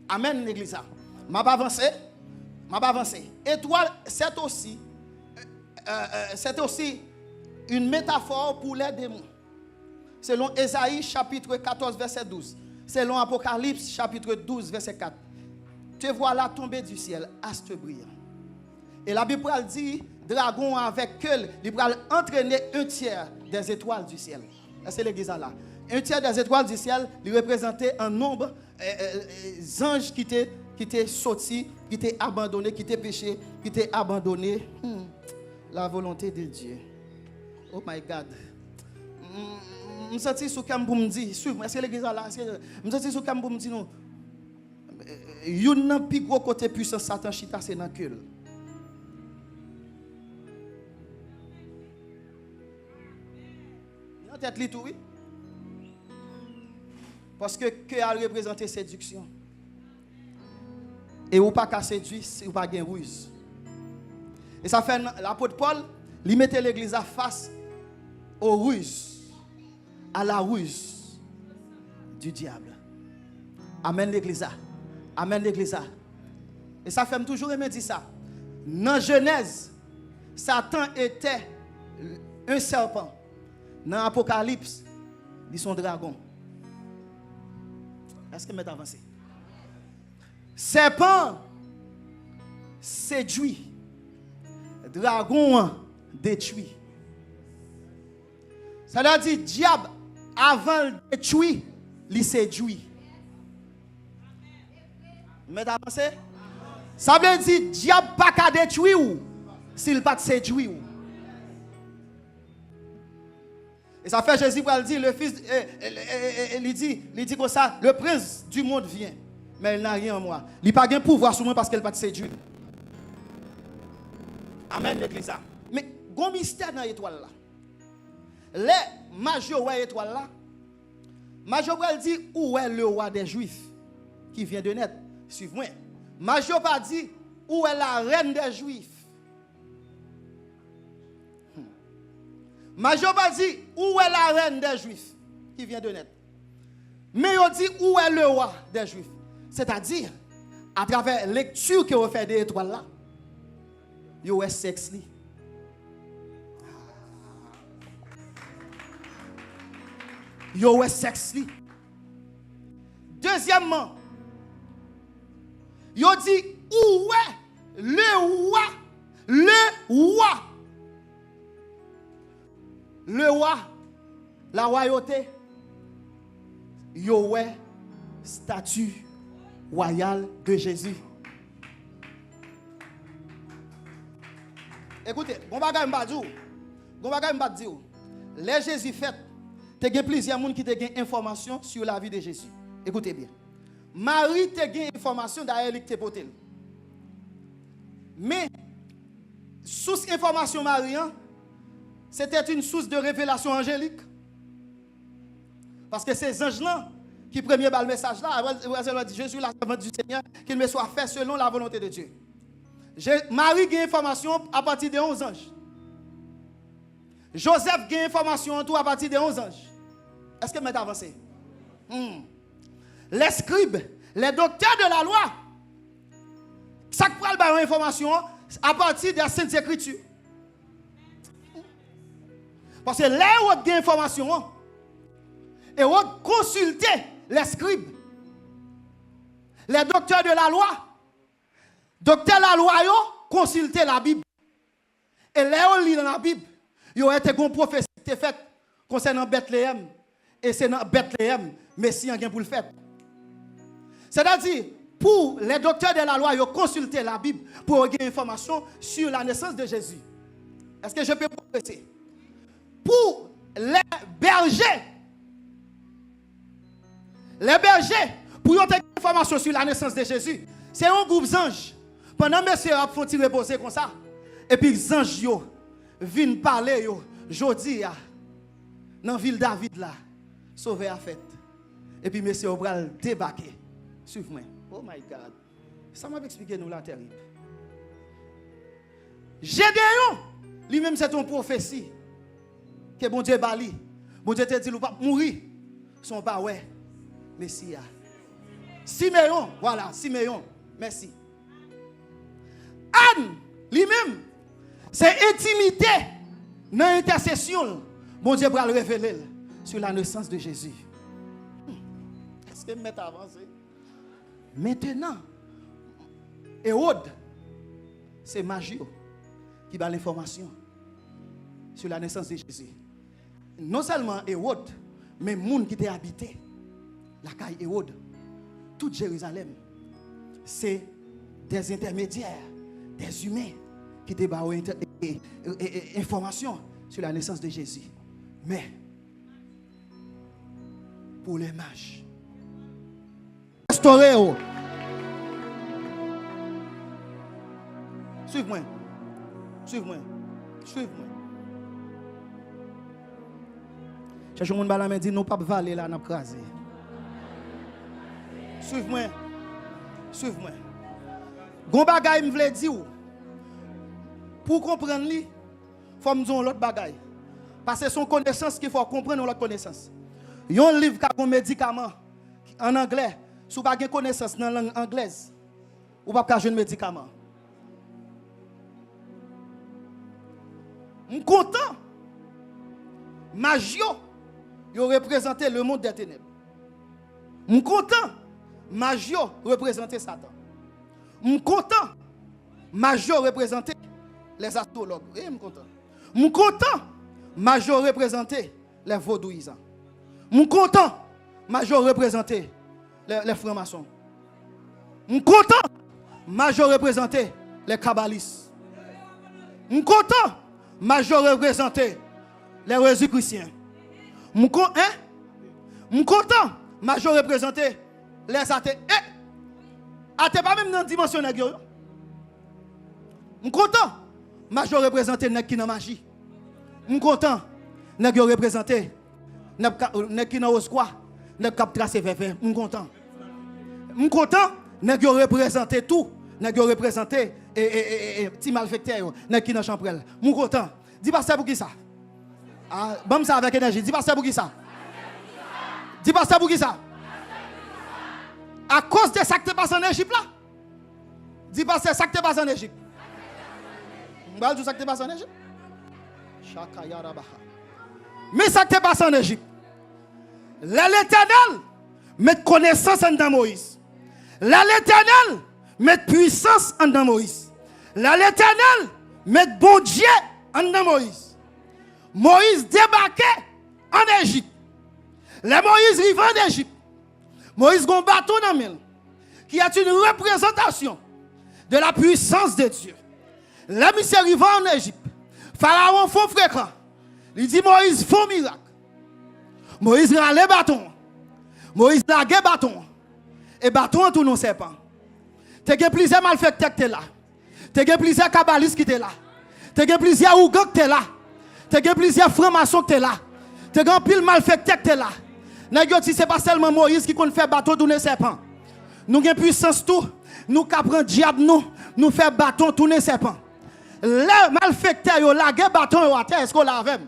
Amen, l'église. Je vais avancer. Étoile, c'est aussi une métaphore pour les démons. Selon Ésaïe chapitre 14 verset 12. Selon Apocalypse chapitre 12 verset 4. Te voilà tomber du ciel, astre brillant. Et la Bible dit, dragon avec eux, il va entraîner un tiers des étoiles du ciel. C'est l'église là. Un tiers des étoiles du ciel, il représentait un nombre d'anges qui étaient sortis, qui étaient abandonnés, qui étaient péchés, qui étaient abandonnés. La volonté de Dieu. Oh my God. Je me sens sous cam pour me dire, est-ce que l'église là, je me sens sous cam pour me dire non. Il y a un plus gros côté puissant Satan chita c'est dans cœur. Dans tête li tout oui. Parce que cœur a représenté séduction. Et ou pas qu'à séduire, ou pas gain ruse. Et ça fait l'apôtre Paul, il mettait l'église à face aux ruses, à la ruse du diable. Amen l'église. Amen l'église. Et ça fait toujours aimer dire ça. Dans Genèse, Satan était un serpent. Dans Apocalypse, il sont dragon. Est-ce que m'est avancé? Serpent séduit. Dragon détruit. Ça veut dire diable avant de détruire, il séduit. Mais avancé? Ça veut dire diable pas qu'à détruire ou s'il pas séduit ou. Et ça fait Jésus pour le dire le fils il dit comme ça le prince du monde vient mais il n'a rien en moi. Il n'a pas de pouvoir sur moi parce qu'il pas de séduire. Amen l'église. Mais gros mystère dans l'étoile là. Les major ouais étoile là. Major elle dit où est le roi des Juifs qui vient de naître. Suivez-moi. Major pas dit où est la reine des Juifs. Major pas dit où est la reine des Juifs qui vient de naître. Mais il dit où est le roi des Juifs. C'est-à-dire à travers la lecture que vous faites des étoiles là. Yo est sexe li. Yo est sexe li. Deuxièmement, yo dit où est le roi? Le roi, la royauté. Yo est statue royale de Jésus. Écoutez, on va pas dire. Les Jésus fait, tu as plusieurs personnes qui te gagnent information sur la vie de Jésus. Écoutez bien. Marie te gagne information d'ailleurs qui te porté. Mais source information Marie, c'était une source de révélation angélique. Parce que ces anges-là qui premier le message là, après dit Jésus la servante du Seigneur, qu'il me soit fait selon la volonté de Dieu. Marie gagne information à partir de 11 anges. Joseph gagne information en tout à partir de 11 anges. Est-ce que vous m'avez avancé? Les scribes, les docteurs de la loi, ça prend l'information à partir des Saintes Écritures. Parce que là où vous avez l'information, et vous consultez les scribes, les docteurs de la loi. Docteurs de la loi, consultez la Bible. Et là où lit dans la Bible, il y a été une prophétie qui est faite concernant Bethléem. Et c'est dans Bethléem, Messie en pour le faire. C'est-à-dire, pour les docteurs de la loi, ils ont consulté la Bible pour avoir une information sur la naissance de Jésus. Est-ce que je peux progresser? Pour les bergers, pour avoir une information sur la naissance de Jésus, c'est un groupe d'anges. Pendant que monsieur a fait reposer comme ça, et puis les anges viennent parler, jodi, dans la ville David là, sauver la fête. Et puis monsieur a débarqué. Suivez-moi. Oh my God. Ça m'a expliqué nous la terrible. Gédéon, lui-même c'est une prophétie. Que bon Dieu bali. Bon Dieu te dit, ou pas mourir. Son pas ouais. Messia. Siméon, voilà, Siméon. Merci. Anne, lui-même, c'est intimité dans l'intercession. Bon Dieu va le révéler sur la naissance de Jésus. Est-ce que je vais avancer? Maintenant, Hérode, c'est Magio qui a l'information sur la naissance de Jésus. Non seulement Hérode, mais le monde qui était habité, la caille Hérode, toute Jérusalem, c'est des intermédiaires, des humains qui débarquent information sur la naissance de Jésus. Mais, pour les mages, restaurer. Suivez-moi. Suivez-moi. Suivez-moi. Cherchez mon balan dit nous pas valer là n'a crasé. Suivez-moi. Suivez-moi. Gon bagay me vle di ou. Pour comprendre li, faut me dire l'autre bagay. Parce que son connaissance qu'il faut comprendre l'autre connaissance. Yon livre qui a un médicament en anglais, si vous n'avez pas connaissance dans la langue anglaise, vous n'avez pas jouer un médicament. Je suis content. Magio, il représentait le monde des ténèbres. Je suis content. Magio représentait Satan. Je suis content. Magio représentait les astrologues. Je suis content. Je suis content. Magio représentait les vaudouisants. Je suis content. Magio représentait les francs-maçons. Je suis content. Major représenté les kabbalistes. Je suis content. Major représenté les religieux chrétiens. Je suis content. Major représenté les athées. Athées pas même dans la dimension nègre. Je suis content. Major représenté les qui dans magie. Je suis content. Nègre représenté les qui dans osquoi. Les cap tracé vers. Je suis content. Je suis content. Nèg représenté tout, nèg représenté petit malfecteur, nèg qui dans chambrelle. Mon content. Dis pas ça pour qui ça? Ah, bam ça avec énergie. Dis pas ça pour qui ça? Dis pas ça pour qui ça? À cause de ça que tu passes en Égypte là? Dis pas ça que tu passes en Égypte. M'bal tout ça que tu passes en Égypte. Shakaya rabaha. Mais ça que tu passes en Égypte. L'Éternel met connaissance en Moïse. L'Éternel met puissance en Moïse. L'Éternel met bon Dieu en Moïse. Moïse débarquait en Égypte. Le Moïse arrive en Égypte. Moïse a un bateau dans la main qui est une représentation de la puissance de Dieu. Le monsieur arrive en Égypte. Pharaon fait fréquent. Il dit Moïse fait miracle. Moïse râle le bâton. Moïse lague le bâton. Et bâton tout non serpent. Tu as plusieurs malfaiteurs qui sont là. Tu as plusieurs kabbalistes qui sont là. Tu as plusieurs ougans qui sont là. Tu as plusieurs francs-maçons qui sont là. Tu as pile malfaiteurs qui sont là. Ce n'est pas seulement Moïse qui compte faire bâton tout non serpent. Nous avons puissance tout. Nous capons diable nous faire bâton tout non serpent. Les malfaiteurs yo lague bâton à terre, est-ce qu'on l'a même?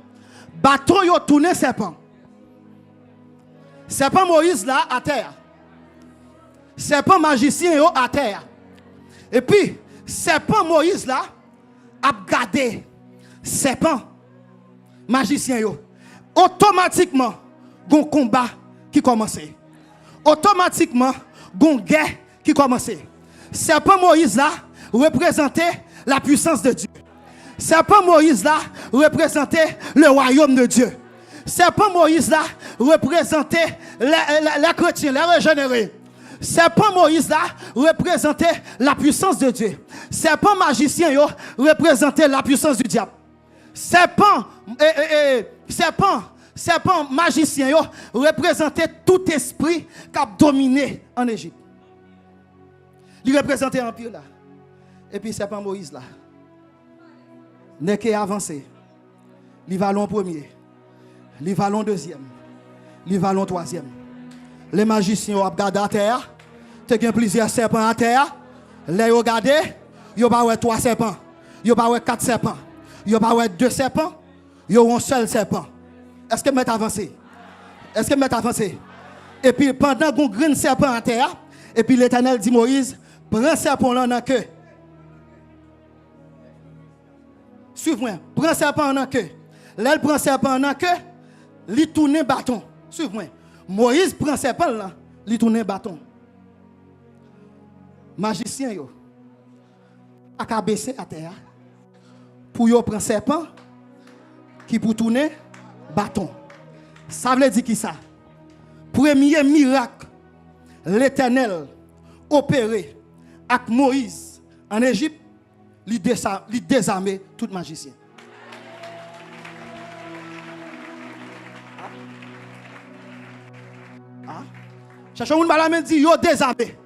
Bâton yo tourné serpent. Serpent Moïse là à terre. serpent magicien yo à terre. Et puis, serpent Moïse là, a gardé serpent magicien yo. Automatiquement, gon combat qui commençait. Automatiquement, gon guerre qui commençait. Serpent Moïse là représentait la puissance de Dieu. Serpent Moïse là représentait le royaume de Dieu. Serpent Moïse là représentait les chrétiens, les régénérés. Serpent Moïse là représentait la puissance de Dieu. Serpent magicien yo représentait la puissance du diable. Serpent magicien yo représentait tout esprit qui a dominé en Égypte. Il représentait l'empire là. Et puis serpent Moïse là n'est qu'à avancer. Il va l'en premier. Il va l'en deuxième. Il va l'en troisième. Les magiciens ont regardé à terre. Tu as plusieurs serpents à terre. Les regardé, ils n'ont pas 3 serpents. Ils n'ont pas 4 serpents. Ils n'ont pas 2 serpents. Ils ont un seul serpent. Est-ce que vous avancé? Est-ce que vous avancé? Et puis pendant qu'on grille serpent à terre, et puis l'Éternel dit Moïse, prends serpent là dans queue. Suivez-moi. Prends serpent dans queue. Là, il prend serpent dans queue, il tourne bâton. Suivez-moi. Moïse prend serpent là, il tourne bâton. Magicien yo a baissé à terre pour yo prendre serpent qui pour tourner bâton. Ça veut dire qui ça? Premier miracle l'Éternel opéré avec Moïse en Égypte, il désarmé tout magicien. Cherchez-vous une dit yo désarmé.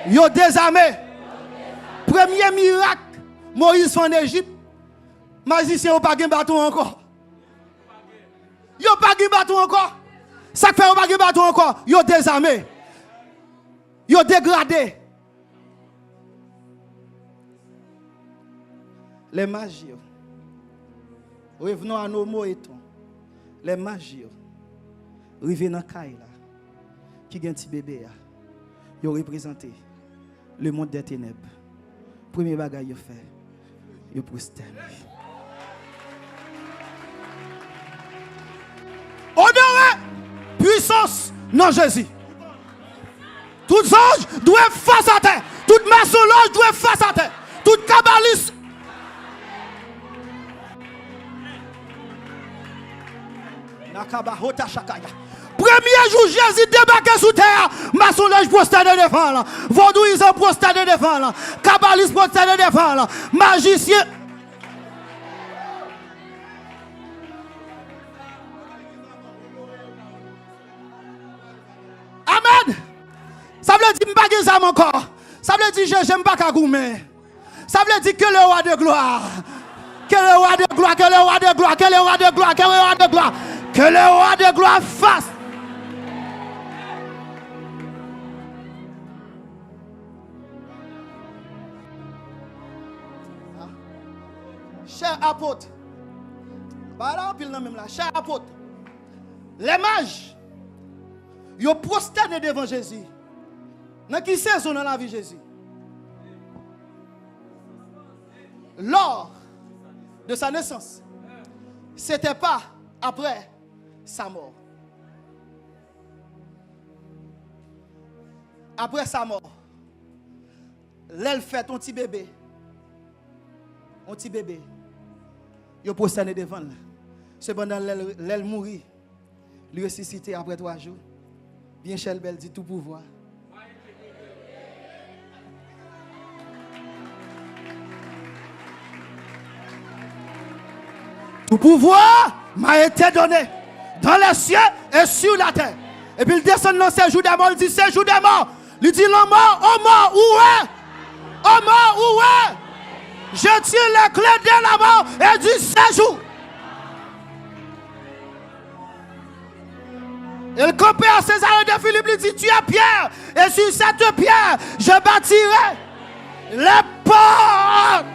Yo désarmé. Premier miracle, Moïse en Égypte, magicien n'a pas de bâton encore. Yo pas de bâton encore. Ça fait pas de bâton encore. Yo désarmé. Yo dégradé. Les magies. Revenons à nos mots et tout. Les magies. Revenons dans la caille là. Qui a un petit bébé. Ils ont représenté le monde des ténèbres. Premier bagage ils fait, ils prosternent. Honoré, puissance, non Jésus. Tout ange doit face à terre. Toute maçonnerie doit face à terre. Tout kabbaliste. Nakabahota shakaya. Premier jour, Jésus débarqué sous terre. Maçonnage prosterné devant là. Vaudouisant prosterné devant là. Kabbaliste prosterné devant là. Magicien. Amen. Ça veut dire que je ne pas encore. Ça veut dire que je n'aime pas Kagoumé. Ça veut dire que le roi de gloire. Que le roi de gloire. Que le roi de gloire. Que le roi de gloire. Que le roi de gloire. Que le roi de gloire fasse. Cher apôtre, cher apôtre, les mages, ils ont prosterné devant Jésus. Dans qui saison dans la vie de Jésus? Lors de sa naissance, ce n'était pas après sa mort. Après sa mort, l'elle fait un petit bébé. Un petit bébé. Il prosterné devant là. Cependant, l'elle mourit. Il ressuscité après 3 jours. Bien Michel Bell dit tout pouvoir. Tout pouvoir m'a été donné dans les cieux et sur la terre. Et puis il descend dans ces jours des morts. Il dit ces jours des morts. Il dit l'homme mort, oh mort, où est? Oh mort, où est? Je tire les clés de la mort et du séjour. Il compare à César de Philippe, il dit tu es Pierre, et sur cette pierre, je bâtirai les portes.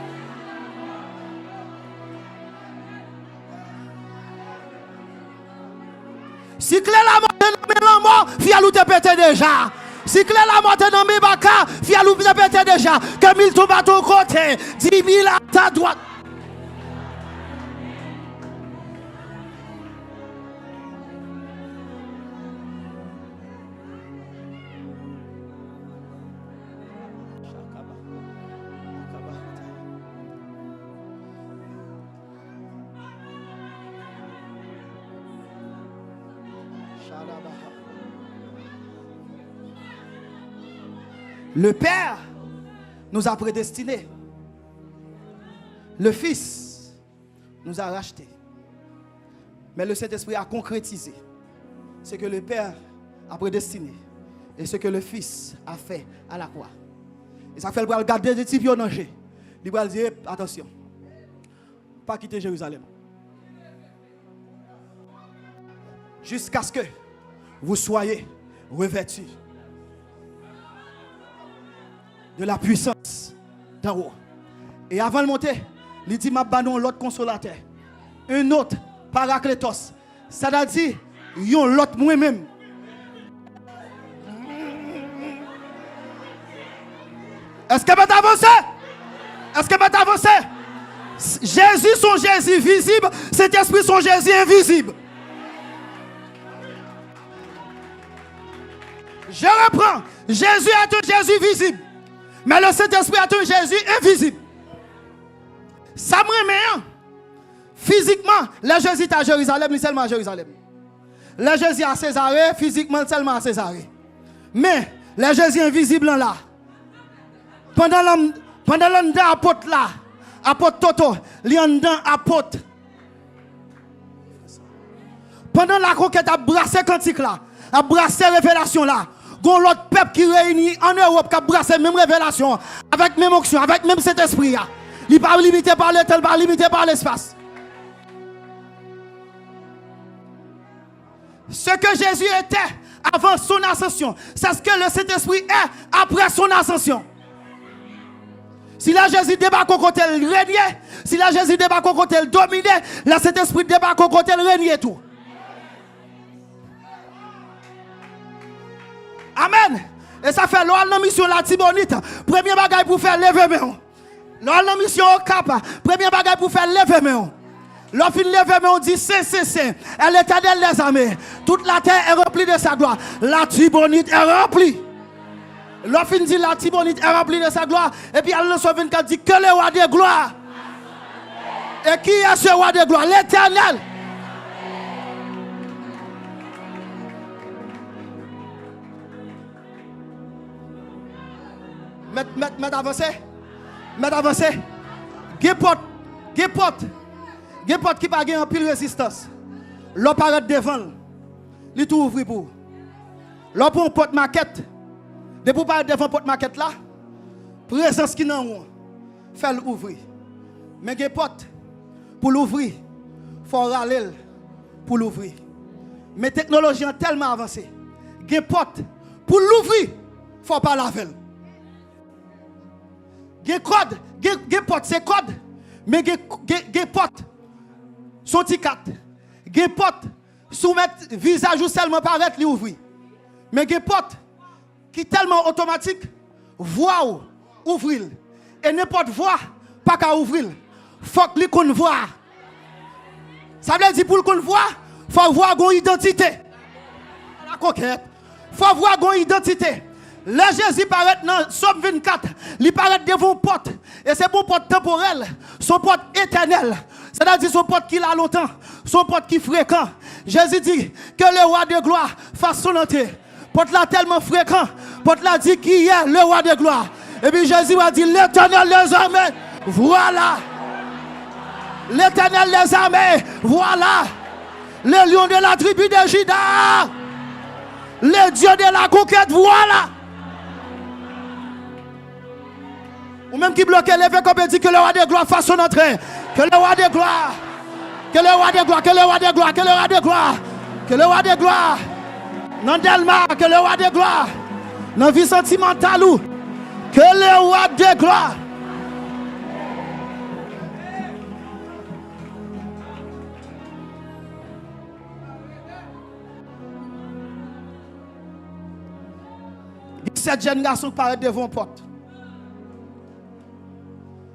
Si clé la mort, fialou te pété déjà. Si clé la montée dans mes baka, fialou bien pété déjà. Que 1000 tombe à ton côté, 10 000 à ta droite. Le Père nous a prédestinés. Le Fils nous a rachetés. Mais le Saint-Esprit a concrétisé ce que le Père a prédestiné et ce que le Fils a fait à la croix. Et ça fait le bras garder des petits pieds au danger. Il va dire attention, pas quitter Jérusalem. Jusqu'à ce que vous soyez revêtus de la puissance d'en haut. Et avant de monter, il dit m'a banon l'autre consolateur. Un autre paraclétos. Ça veut dire yon l'autre moi-même. Est-ce que vous avancez? Est-ce que vous avancez? Jésus son Jésus visible, cet esprit son Jésus invisible. Je reprends. Jésus est un Jésus visible. Mais le Saint-Esprit est un Jésus invisible. Ça me remet. Physiquement, le Jésus est à Jérusalem, il est seulement à Jérusalem. Le Jésus est à Césarée, physiquement seulement à Césarée. Mais le Jésus invisible là. Pendant l'an apôtre là, apôtre Toto, l'an apôtre. Pendant la conquête a brassé cantique là, a brassé révélation là. Gon l'autre peuple qui réunit en Europe qui a brassé même révélation, avec même onction, avec même cet esprit là. Il n'est pas limité par le temps, il n'est pas limité par l'espace. Ce que Jésus était avant son ascension, c'est ce que le Saint-Esprit est après son ascension. Si là Jésus débarque au côté le régner, si là Jésus débarque au côté le dominer, là cet esprit débarque au côté le régner tout. Amen. Et ça fait l'on la mission la Tibonite, premier bagage pour faire lever main. L'on la mission au Cap, premier bagage pour faire lever main. L'on fin lever main, on dit c'est. Elle est éternelle des armées. Toute la terre est remplie de sa gloire. La Tibonite est remplie. L'on fin dit la Tibonite est remplie de sa gloire. Et puis elle le 24 dit que le roi de gloire. Et qui est ce roi de gloire? L'Éternel. Mette avancé. Gépot qui pas en pile résistance. L'on paraît devant. Il tout ouvri pour. L'on pour porte maquette. De pour paraître devant porte maquette là. Présence qui nan ou. Fait l'ouvrir. Mais gépot pour l'ouvrir, faut râler pour l'ouvrir. Mais technologie est tellement avancée. Gépot pour l'ouvrir, faut pas laver. Gen code, gen porte c'est code, mais gen porte son ticket. Gen porte soumettre visage ou seulement paraître li ouvrir. Mais gen porte qui tellement automatique, voix ou ouvrir et n'importe voix pas qu'à ouvrir. Faut que li qu'on voit. Ça veut dire pour qu'on voit, faut voir gon identité. La conquête. Faut voir gon identité. Le Jésus paraît dans Somme 24, il paraît devant une porte. Et c'est pour porte temporelle, son porte éternelle. C'est-à-dire son porte qui a longtemps, son porte qui est fréquent. Jésus dit que le roi de gloire fasse son entrée. Porte là tellement fréquent, porte là dit qui est le roi de gloire. Et puis Jésus a dit l'Éternel des armées, voilà. L'Éternel des armées, voilà. Le lion de la tribu de Juda, le Dieu de la conquête, voilà. Ou même qui bloque les comme dit que le roi de gloire fasse son entrée. Que le roi de gloire. Que le roi de gloire. Que le roi de gloire. Que le roi de gloire. Que le roi de gloire. Non Delma. Que le roi de gloire. Non vie sentimentale ou. Que le roi de gloire. 7 jeunes garçons qui paraissent devant la porte.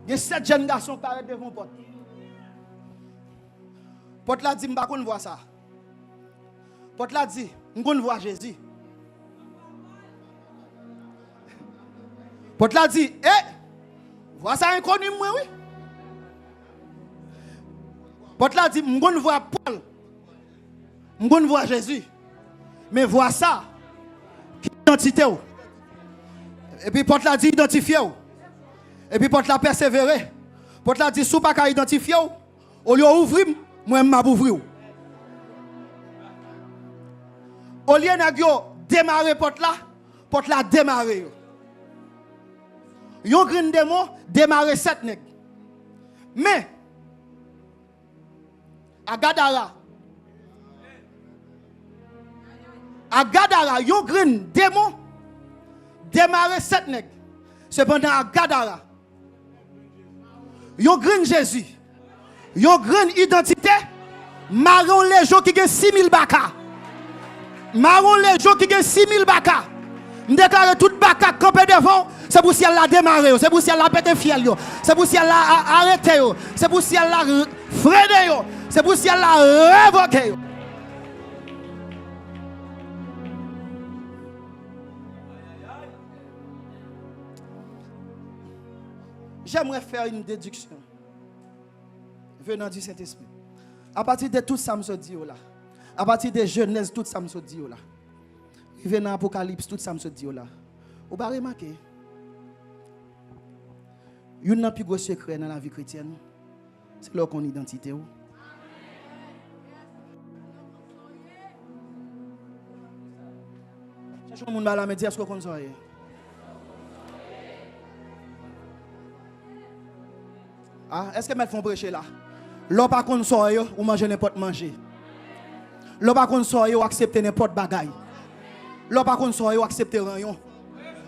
Il y a 7 jeunes garçons qui paraissent devant la porte. Porte là dit, je ne sais pas voir ça. Porte là dit, je ne vois Jésus. Porte là dit, vois ça inconnu moi oui. Porte là dit, je ne vois Paul. Je ne vois Jésus. Mais vois ça. Identité. Et puis porte là dit, identifié. Et puis porte là persévérer. Porte là dit, si vous ne pouvez pas identifier, au lieu d'ouvrir, moi je vais ouvrir. Au lieu de démarrer porte là démarrer. Yon green démon démarrer 7 nèg. Mais à Gadara, yon green démon démarrer 7 nèg. Cependant à Gadara, yon green Jésus, yon green identité, marron les gens qui gagne 6000 baka. Marron les gens qui gagne 6000 baka. Je déclare tout baka campé devant. C'est pour si elle a démarré, c'est pour si elle a pété fiel, c'est pour si elle a arrêté, c'est pour si elle a freiné, c'est pour si elle a révoqué. J'aimerais faire une déduction venant du Saint-Esprit. À partir de tout ça, me dit là. À partir de Genèse, tout ça me dit là. Venant Apocalypse, tout ça me dit là. Vous avez remarqué? Il y a un plus gros secret dans la vie chrétienne. C'est là qu'on identité. Cherchez un monde à me dire ce qu'on sort. Ah, est-ce que mes font prêcher là? L'on pas qu'on sort ou manger n'importe manger. L'on pas qu'on sort ou accepter n'importe bagaille. L'on pas qu'on sort ou accepter rayon.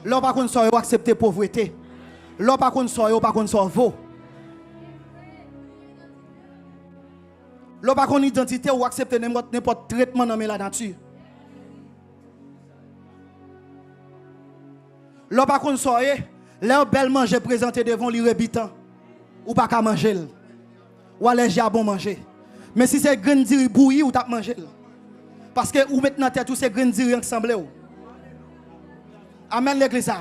L'on pas qu'on sort ou accepter pauvreté. L'on pas qu'on sort ou pas qu'on sort veau. L'on pas qu'on identité ou accepter n'importe traitement dans la nature. L'on pas qu'on sort leur belle manger présenté devant l'irrébitant. Ou pas qu'à manger. Ou allergie à bon manger. Mais si c'est grain diri bouilli ou t'a manger. Parce que ou maintenant tête tous ces grain diri ensemble. Amen l'église.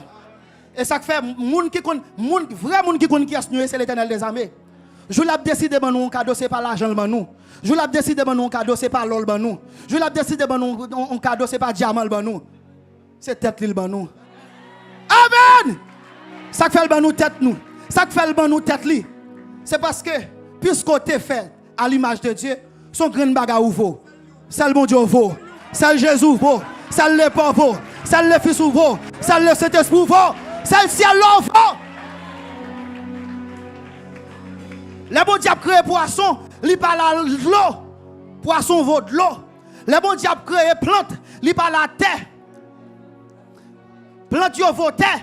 Et ça fait moun qui kon vrai moun qui kon qui a c'est l'Éternel des armées. Je l'ai décidé de nous un cadeau c'est pas l'argent le nous. Je l'ai décidé de nous un cadeau c'est pas l'or le nous. Je l'ai décidé de nous un cadeau c'est pas diamant le nous. C'est tête le nous. Amen. Ça fait le nous tête nous. Ça fait le nous tête li. C'est parce que, puisqu'on t'est fait à l'image de Dieu, son grain baga ouvre. C'est le bon Dieu ouvre. C'est le Jésus ouvre. C'est le pauvre ouvre. C'est le Fils ouvre. C'est le Saint-Esprit ouvre. C'est le ciel ouvre. Le bon diable crée poisson, il parle de l'eau. Poisson vaut de l'eau. Le bon diable crée plante, il parle la terre. Plante yo vaut terre.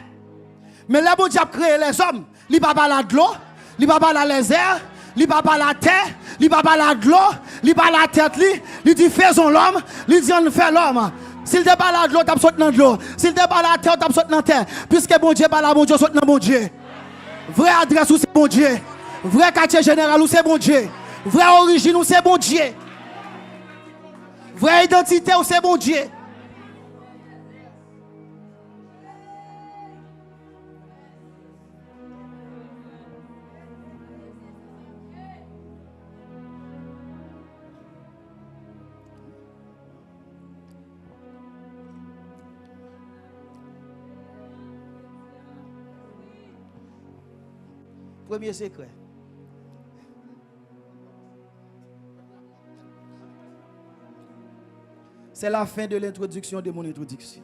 Mais le bon diable crée les hommes, il parle de l'eau. Il ne parle pas les airs, il ne parle pas la terre, il ne parle pas de l'eau, il ne parle pas la tête, il dit faisons l'homme, il dit on fait l'homme. S'il te parle de l'eau, tu as sauté dans l'eau. S'il te parle de la terre, tu as sauté dans la terre. Puisque bon Dieu parle à bon Dieu, saute dans bon Dieu. Vraie adresse, c'est bon Dieu. Vrai quartier général, c'est bon Dieu. Vraie origine, c'est bon Dieu. Vraie identité, c'est bon Dieu. Premier secret. C'est la fin de l'introduction de mon introduction.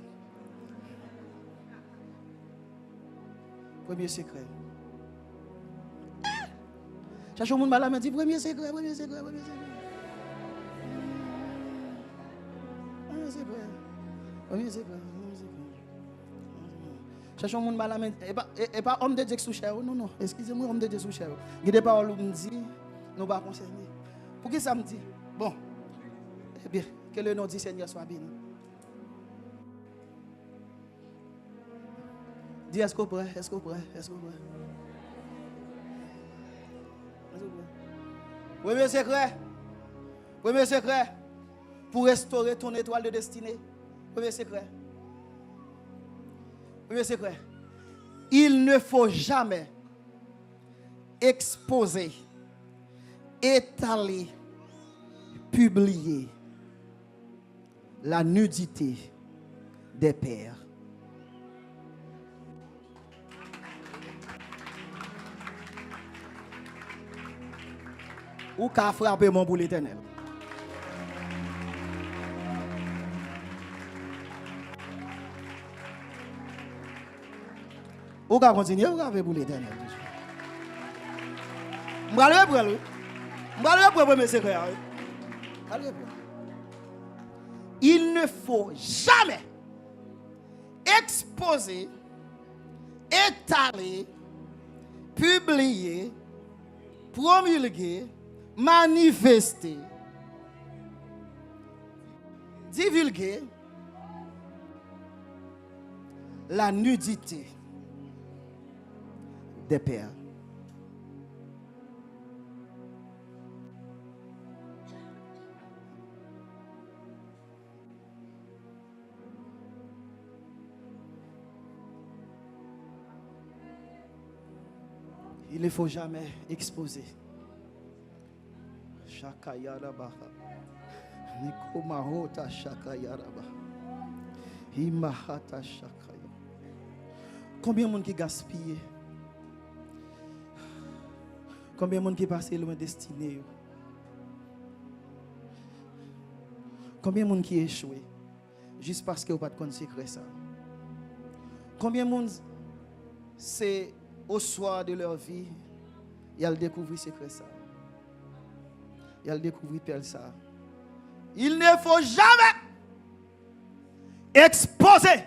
Premier secret. Cherche au monde mal à dit premier secret, premier secret, premier secret. Premier secret. Premier secret. Cherche un monde mal à et pas homme de Dieu sous cher. Non, non, excusez-moi, homme de Dieu sous cher. Il y a des paroles qui me disent, nous pas concernés. Pour qui ça me dit? Bon, eh bien, que le nom du Seigneur soit béni. Dis, est-ce qu'on prêt? Est-ce qu'on prêt? Est-ce qu'on prêt? Premier secret. Premier secret. Pour restaurer ton étoile de destinée. Premier secret. Premier secret. Il ne faut jamais exposer, étaler, publier la nudité des pères. Ou qu'a frappé mon boule éternel. Ou qu'a continuer, ou qu'a fait boule éternel. M'balé pour lui. M'balé pour premier secret. Il ne faut jamais exposer, étaler, publier, promulguer, manifester, divulguer la nudité des pères. Il ne faut jamais exposer. Shakayaraba. Nikomahota Shakayaraba. Imahata Shakaya. Combien de monde qui gaspille? Combien de monde qui passe loin destiné? Combien de monde qui échoué? Juste parce que vous n'avez pas de secret ça. Combien de monde c'est au soir de leur vie, ils ont découvert secret ça. Ils ont découvert tel ça. Il ne faut jamais exposer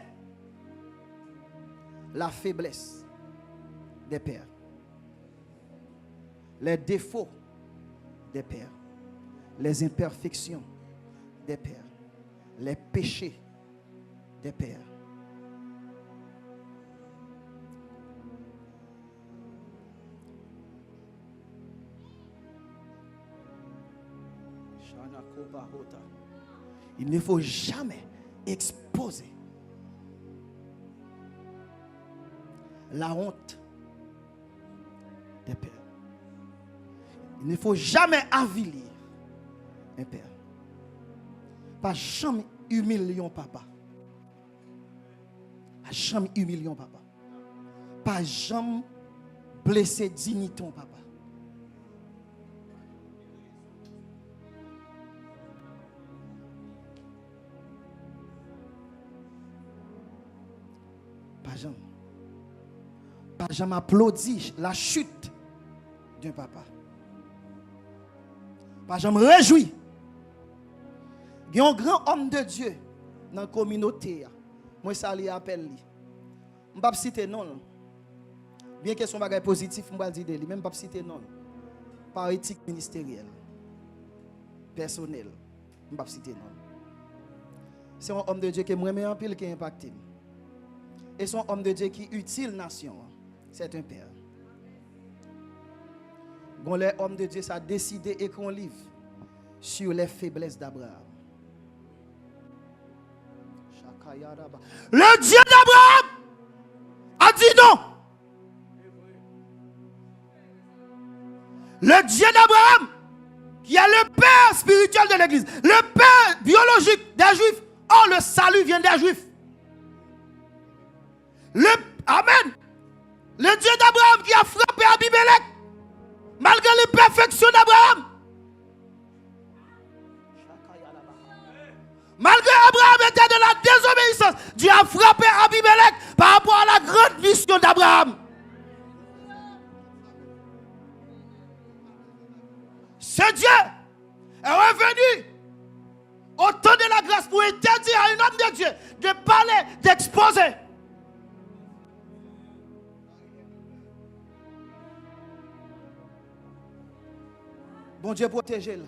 la faiblesse des pères, les défauts des pères, les imperfections des pères, les péchés des pères. Il ne faut jamais exposer la honte des pères. Il ne faut jamais avilir un père. Pas jamais humilier papa. Pas jamais humilier papa. Pas jamais blesser dignité papa. Pas jamais applaudir la chute d'un papa. Pas jamais réjouir. Il y a un grand homme de Dieu dans la communauté. Moi, ça lui appelle. Je ne vais pas citer non. Bien que son bagage positif, je ne vais pas dire de lui. Même pas citer non. Par éthique ministérielle. Personnelle. Je ne vais pas citer non. C'est un homme de Dieu qui me en pile qui est impacté. Et son homme de Dieu qui utile nation. C'est un père. Bon, les hommes de Dieu, ça a décidé d'écrire un livre sur les faiblesses d'Abraham. Le Dieu d'Abraham a dit non. Le Dieu d'Abraham, qui est le père spirituel de l'église, le père biologique des Juifs. Oh, le salut vient des Juifs. Amen. Le Dieu d'Abraham qui a frappé Abimelech, malgré l'imperfection d'Abraham. Malgré Abraham était de la désobéissance, Dieu a frappé Abimelech par rapport à la grande mission d'Abraham. Ce Dieu est revenu au temps de la grâce pour interdire à un homme de Dieu de parler, d'exposer. Bon Dieu protège-le.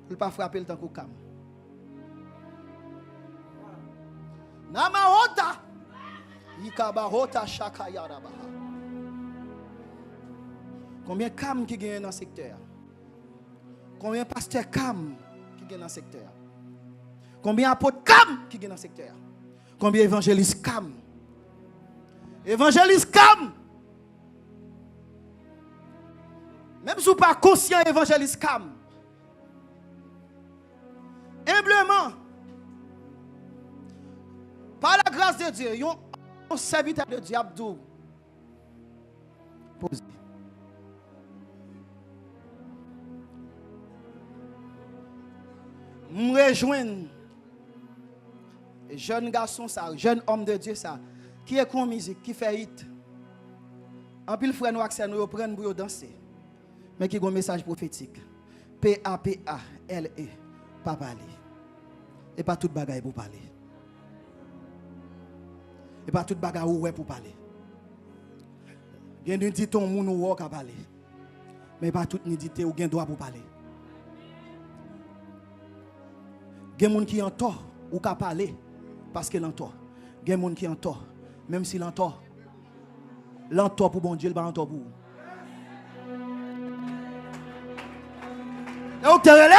Il ne pas frapper le temps qu'on calme. Nama Ota. Combien de cam qui gagnent dans le secteur? Combien de pasteurs cam qui gagnent dans le secteur? Combien d'apôtres cam qui gagnent dans le secteur? Combien d'évangélistes cam? Évangélistes cam! Même si vous n'êtes pas conscient, évangéliste cam. Humblement, par la grâce de Dieu, un serviteur de Dieu Abdou. Posez. Me rejoindre jeune garçon ça, jeune homme de Dieu ça, qui est con musique, qui fait hit. En pile frère nous accès nous prendre pour danser. Mais qui a un message prophétique. P-A-P-A-L-E. Pas parler. Et pas tout bagaille pour parler. Et pas tout bagaille ouais pour parler. Bien d'une dit ton moun ou à parler. Mais pas tout ni dit ou gen droit pour parler. Gen moun qui en tort ou ka parler parce qu'il en tort. Gen moun qui en tort même s'il en tort. L'entort pour bon Dieu, le pas en tort pour vous. Et où tu es là?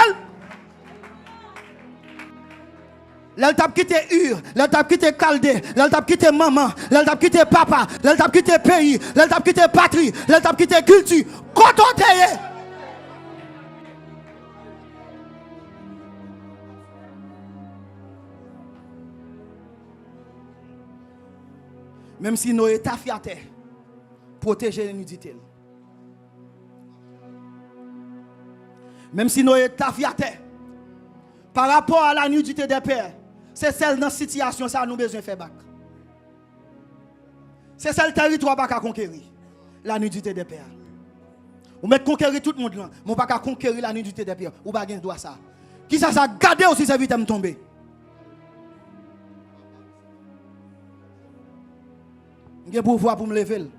Là, tu as quitté Ur, là, tu as quitté Chaldée, là, tu as quitté maman, là, tu as quitté papa, là, tu as quitté pays, là, tu as quitté patrie, là, tu as quitté culture. Quand on t'est même si nous états fiatés, protéger les nudités. Même si nous états fiatés, par rapport à la nudité des pères, c'est celle dans la situation ça nous besoin de faire bac. C'est celle territoire pas qu'à conquérir, la nudité des pères. Ou mettre conquérir tout le monde là, mais pas qu'à conquérir la nudité des pères. Ou pas gain droit ça. Qui ça garder aussi ça vite me tomber. J'ai pouvoir pour me lever.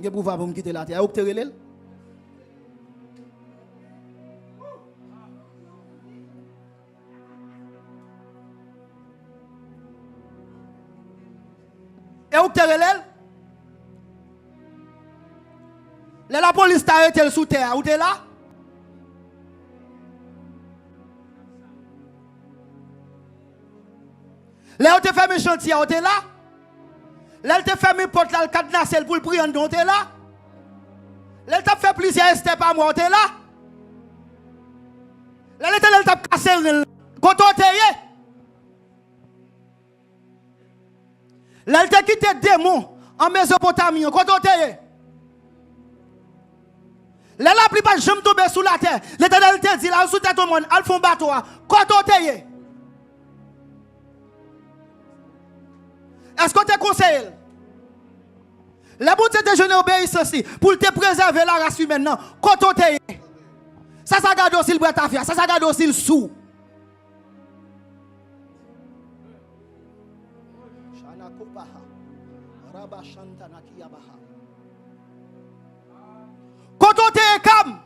J'ai pouvoir pour me quitter la terre. Ou obtenir l'elle. Et où t'es là? La police t'a arrêté sous terre. Où t'es là? Là où t'es fait mes chantiers, où t'es là? Là où t'es fait mes portes, là, le cadenas, pour le prier, où t'es là? Là où t'as fait plusieurs steps à moi, où t'es là? Là où t'as cassé le quand on t'es là? Là, il t'a quitté démon en Mésopotamie. Quand on t'est là, la plupart jamais tombé sous la terre. L'Éternel te dit, là, sous tête au monde, al font bateau. Quand on t'est est-ce qu'on te conseille? La bonté de jeûner obéissance aussi pour te préserver la race humaine. Non. Quand on t'est ça garde aussi le bret à faire. Ça garde aussi le sou. Quand on te calme,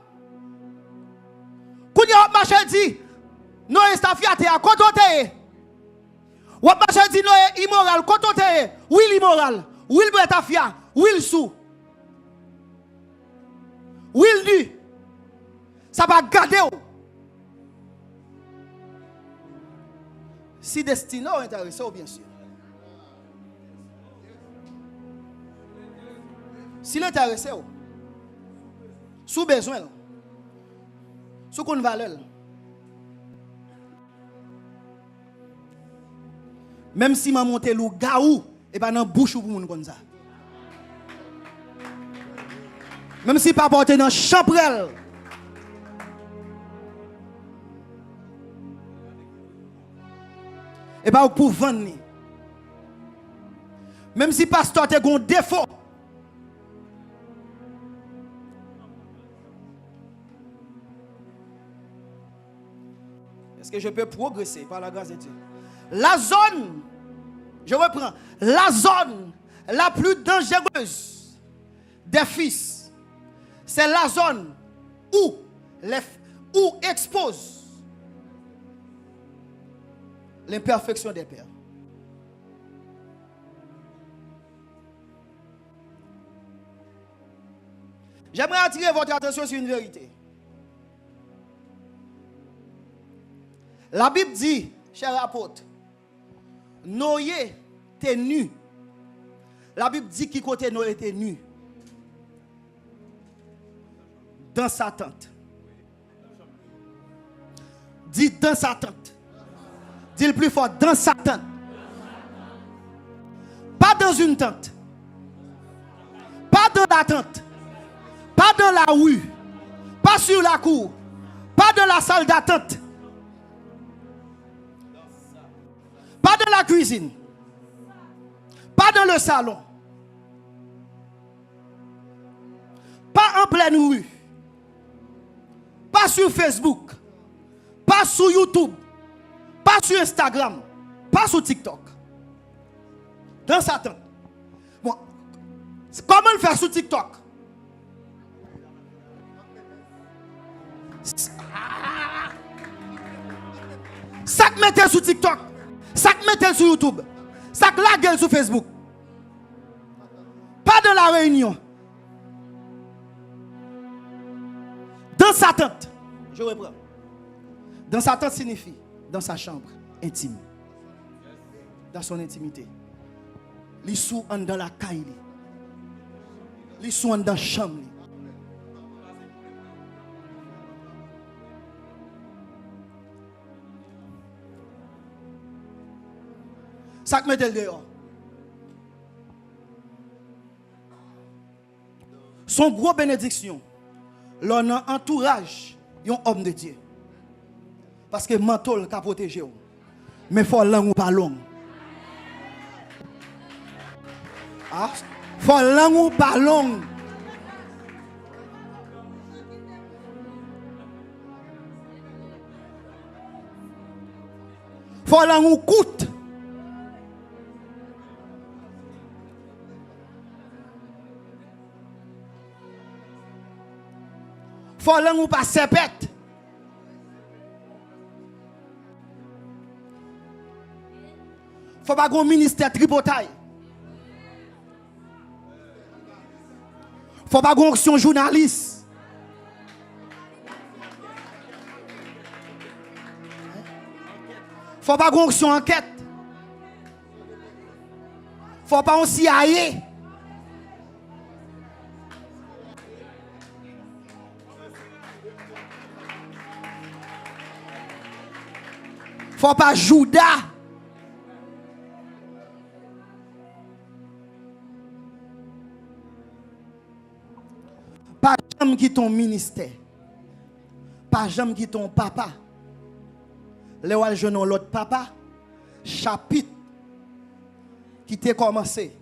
quand on marche dit, nous sommes fiatés. Quand on te ou marche dit, nous sommes immoral. Quand on te oui l'immoral, oui le bretafia, oui le sou, oui le nu, ça va garder. Si destiné ou intéressé, bien sûr. Si l'intéressé, sous besoin, sous qu'on valeur. Même si m'a monté le gaou, et pas dans bouche pour moun comme ça. Même si pas porté dans chambrel. Et pas pour vendre. Même si pasteur te gon défaut. Est-ce que je peux progresser par la grâce de Dieu? La zone, je reprends, la zone la plus dangereuse des fils, c'est la zone où expose l'imperfection des pères. J'aimerais attirer votre attention sur une vérité. La Bible dit, cher apôtre, Noé était nu. La Bible dit qui côté Noé était nu. Dans sa tente. Dit dans sa tente. Dis le plus fort, dans sa tente. Pas dans une tente. Pas dans la tente. Pas dans la rue. Pas sur la cour. Pas dans la salle d'attente. Pas dans la cuisine. Pas dans le salon. Pas en pleine rue. Pas sur Facebook. Pas sur YouTube. Pas sur Instagram. Pas sur TikTok. Dans sa tente. Bon, comment le faire sur TikTok? Ça que mettez sur TikTok. Ça que mettez sur YouTube. Ça que la gueule sur Facebook. Pas de la réunion. Dans sa tente. Je reprends. Dans sa tente signifie dans sa chambre intime. Dans son intimité. Les sous dans la caille. Les sous dans la chambre. Ça que met dehors. Son gros bénédiction, l'on a entourage un homme de Dieu. Parce que mental qu'a protégé. Mais il faut langue ou pas long. Ah, faut langue ou pas long. Faut langue ou coûte. Faut langue ou pas sepette. Faut pas un ministère tripotaille. Faut pas une onction journaliste. Faut pas une onction enquête. Faut pas un CIA. Faut pas Judas. Pas jamais qui ton ministère. Pas jamais qui ton papa. Le wal jeune l'autre papa. Chapitre qui t'a commencé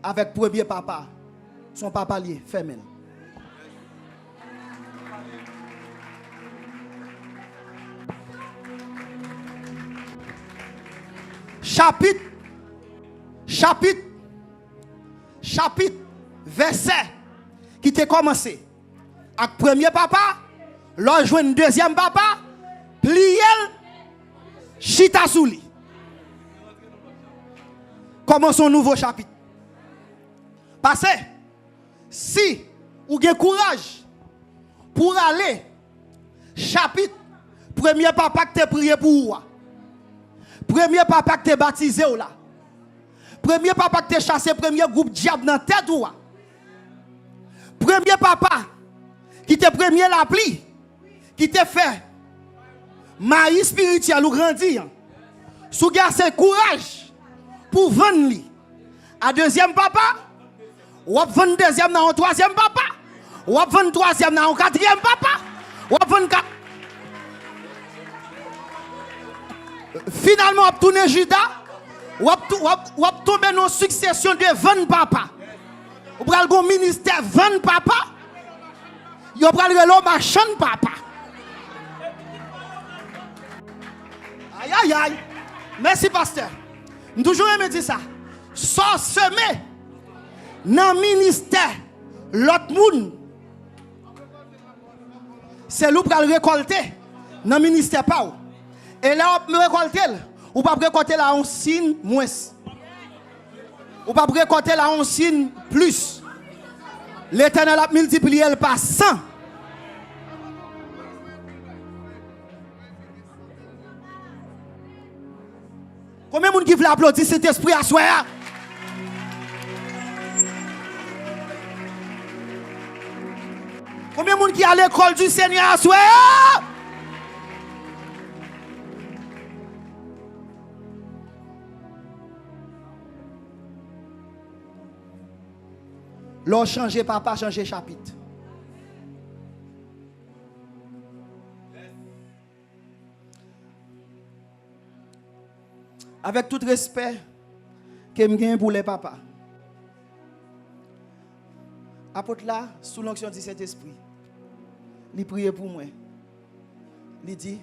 avec premier papa. Son papa lié, fermé. Chapitre, verset qui t'a commencé avec premier papa, l'on joue deuxième papa, plié, chita souli. Commence un nouveau chapitre. Parce que si vous avez courage pour aller chapitre, premier papa qui t'a prié pour vous. Premier papa qui t'a baptisé ou là. Premier papa qui t'a chassé premier groupe diable dans tête ou là. Premier papa qui t'a premier la pli, qui t'a fait maïs spirituel ou grandir. Sous garçon courage pour vendre lui. À deuxième papa, ou à vendre deuxième dans un troisième papa, ou à vendre troisième dans un quatrième papa, ou à vendre finalement, on tourne Judas, on tombe dans une succession de 20 papas. On prend le ministère 20 papas. On prend le marchand papa. Aïe aïe aïe. Merci pasteur. Nous toujours aimé dire ça. Sans semer dans le ministère l'autre monde. C'est lui qui le récolter dans le ministère pas. Et là, on récolte, ou pas récolter la once moins. Ou pas récolter la once plus. L'Éternel a multiplié le par 100. Combien de monde qui veut applaudir cet esprit à soi? Combien de monde qui est à l'école du Seigneur à soi? L'on change papa, change chapitre. Avec tout respect que je gagne pour les papas. Apôtre là, sous l'onction du Saint-Esprit, il prie pour moi. Il dit,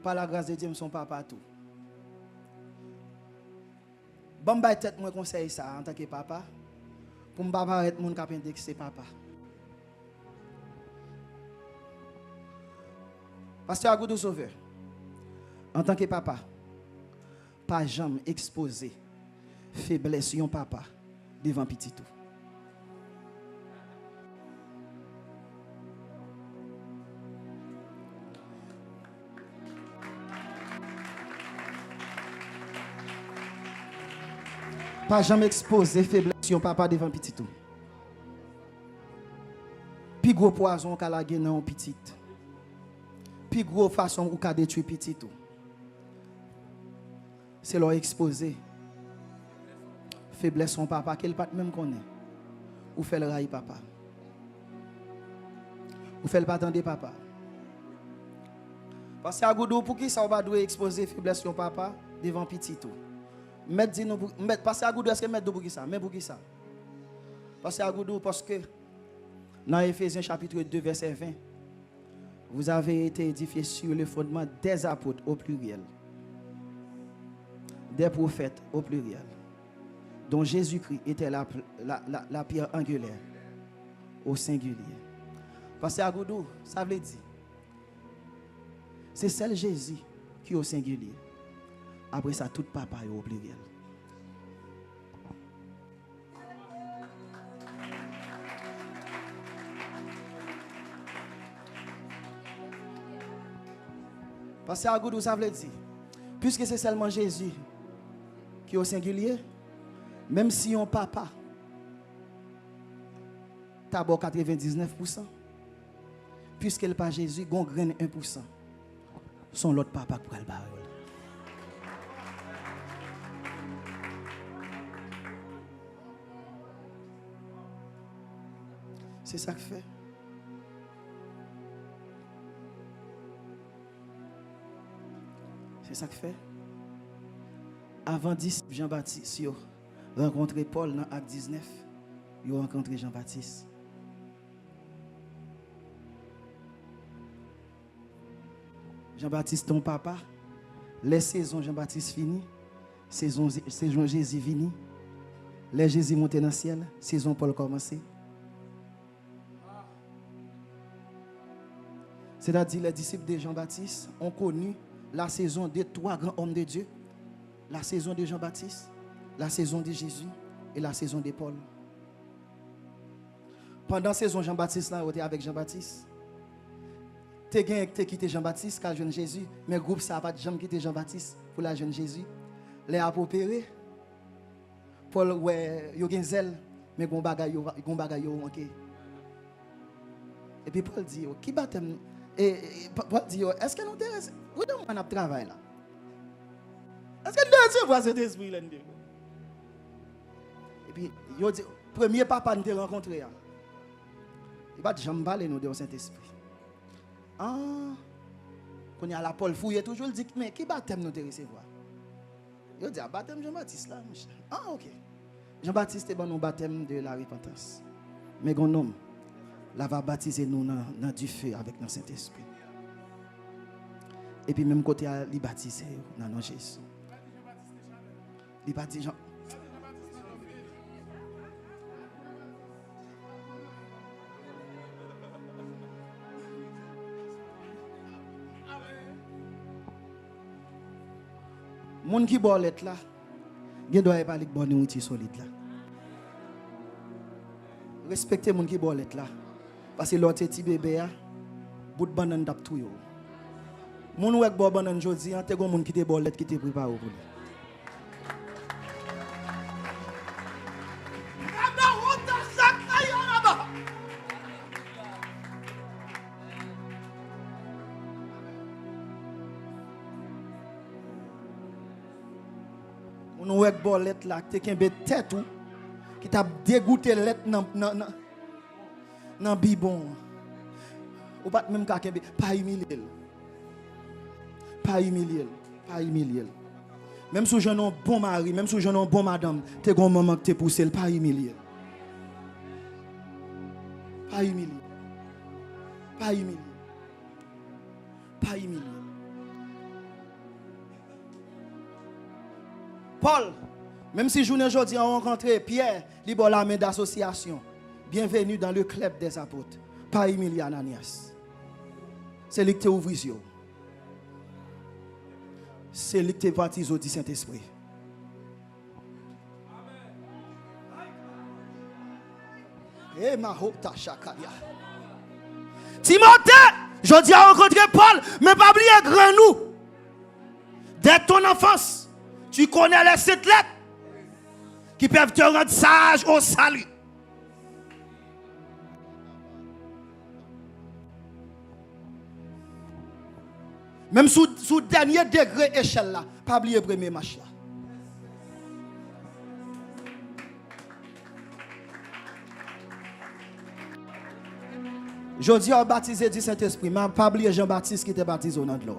par la grâce de Dieu, son papa tout. Bon, bah, tête, moi conseille ça en tant que papa. Pour ne pas paraître mon capin que c'est papa. Pasteur Agoudou Sauveur, en tant que papa, pas jamais exposer faiblesse yon papa devant petit tout. Pas jamais exposer faiblesse yon papa devant petit tout. Puis gros poison qu'a la gueule dans petit. Puis gros façon ou qu'a détruit petit tout. C'est leur exposer faiblesse son papa qu'elle pas même connaît. Ou fait le rail papa. Ou fait le pas attendre papa. Parce que à Goudou pour qui ça va doit exposer faiblesse son papa devant petit tout. Mettre dit nous mettre parce que à Goudou est-ce que mettre pour qui ça? Mais pour qui ça? Parce que à Goudou parce que dans Éphésiens chapitre 2 verset 20 vous avez été édifiés sur le fondement des apôtres au pluriel. Des prophètes au pluriel, dont Jésus-Christ était la pierre angulaire au singulier. Parce que à Goudou, ça veut dire, c'est celle Jésus qui est au singulier. Après ça, tout papa est au pluriel. Parce que à Goudou, ça veut dire, puisque c'est seulement Jésus qui est au singulier, même si on papa d'abord 99%, puisqu'elle pas Jésus, gon graine 1%. Son l'autre papa pour le barrer. C'est ça que fait. C'est ça que fait. Avant 10, Jean-Baptiste a rencontré Paul dans Acte 19. Il a rencontré Jean-Baptiste. Jean-Baptiste, ton papa, les saisons Jean-Baptiste fini, saison Jésus fini, les Jésus monté dans le ciel, saison Paul commencé. C'est-à-dire les disciples de Jean-Baptiste ont connu la saison des trois grands hommes de Dieu. La saison de Jean-Baptiste, la saison de Jésus et la saison de Paul. Pendant la saison Jean-Baptiste, là, on était avec Jean-Baptiste. Tu as quitté Jean-Baptiste, car jeune Jésus, mais le groupe, ça n'a pas de jamais quitté Jean-Baptiste pour la jeune Jésus. Les a opéré. Paul, ouais, il y a un zèle, mais il y a un bagage manqué. Et puis Paul dit, qui baptême? Et Paul dit, est-ce que nous intéresse? Où est-ce qu'on a travaillé là? Est-ce que nous recevons cet esprit là? Et puis, il dit, premier papa nous avons rencontré. Il va jamais parler nous de Saint-Esprit. Ah, quand il y a la Paul fouille toujours, il dit, mais qui baptême nous devons recevoir? Il dit, baptême Jean-Baptiste là. Ah, ok. Jean-Baptiste est bon au baptême de la repentance. Mais mon homme, là va baptiser nous dans du feu avec notre Saint-Esprit. Et puis même côté, il baptise dans notre Jésus. Il baptise Jean. Moun qui bolet là, gen doit pas lik bonne outil solide là. Respectez les gens qui bolet là. Parce que l'autre petit bébé, bout de banane d'ap tout yo. Moun wèk bo banane jodi, te gon moun qui te bolet qui te prépare pour lui. Moun wèk bolet là, te kenbe tête ou qui t'a dégoûté let nan bibon. Ou pas même ka kenbe pas humilier. Pas humilier, pas humilier. Même si j'ai un bon mari, même si j'ai un bon madame, t'es gon maman que t'es poussé, pas humilier. Pas humilier. Pas humilier. Pas humilier. Paul, même si journée aujourd'hui on rencontré Pierre, libre la main d'association. Bienvenue dans le club des apôtres. Pas humilier Ananias. C'est lui qui t'a ouvert les yeux. C'est lui qui t'a baptisé du Saint-Esprit. Eh ma hopta chakaya. Timothée, je dis à rencontrer Paul, mais pas oublier grand nous. Dès ton enfance, tu connais les 7 lettres qui peuvent te rendre sage au salut. Même sous dernier degré échelle là, pas oublier premier match là. Je dis à baptisé du Saint-Esprit, mais pas oublier Jean-Baptiste qui était baptisé au nom de l'eau.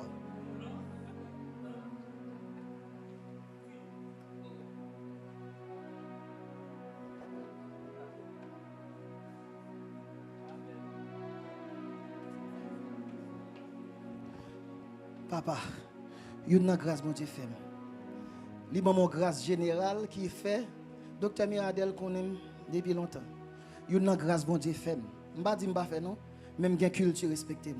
Papa, il y a une grâce, mon Dieu, fait. Il y a une grâce générale qui fait, docteur Miradel qu'on aime depuis longtemps. Il y a une grâce, mon Dieu, fait. Je ne vais pas dire que je ne fais non, même une culture respectée.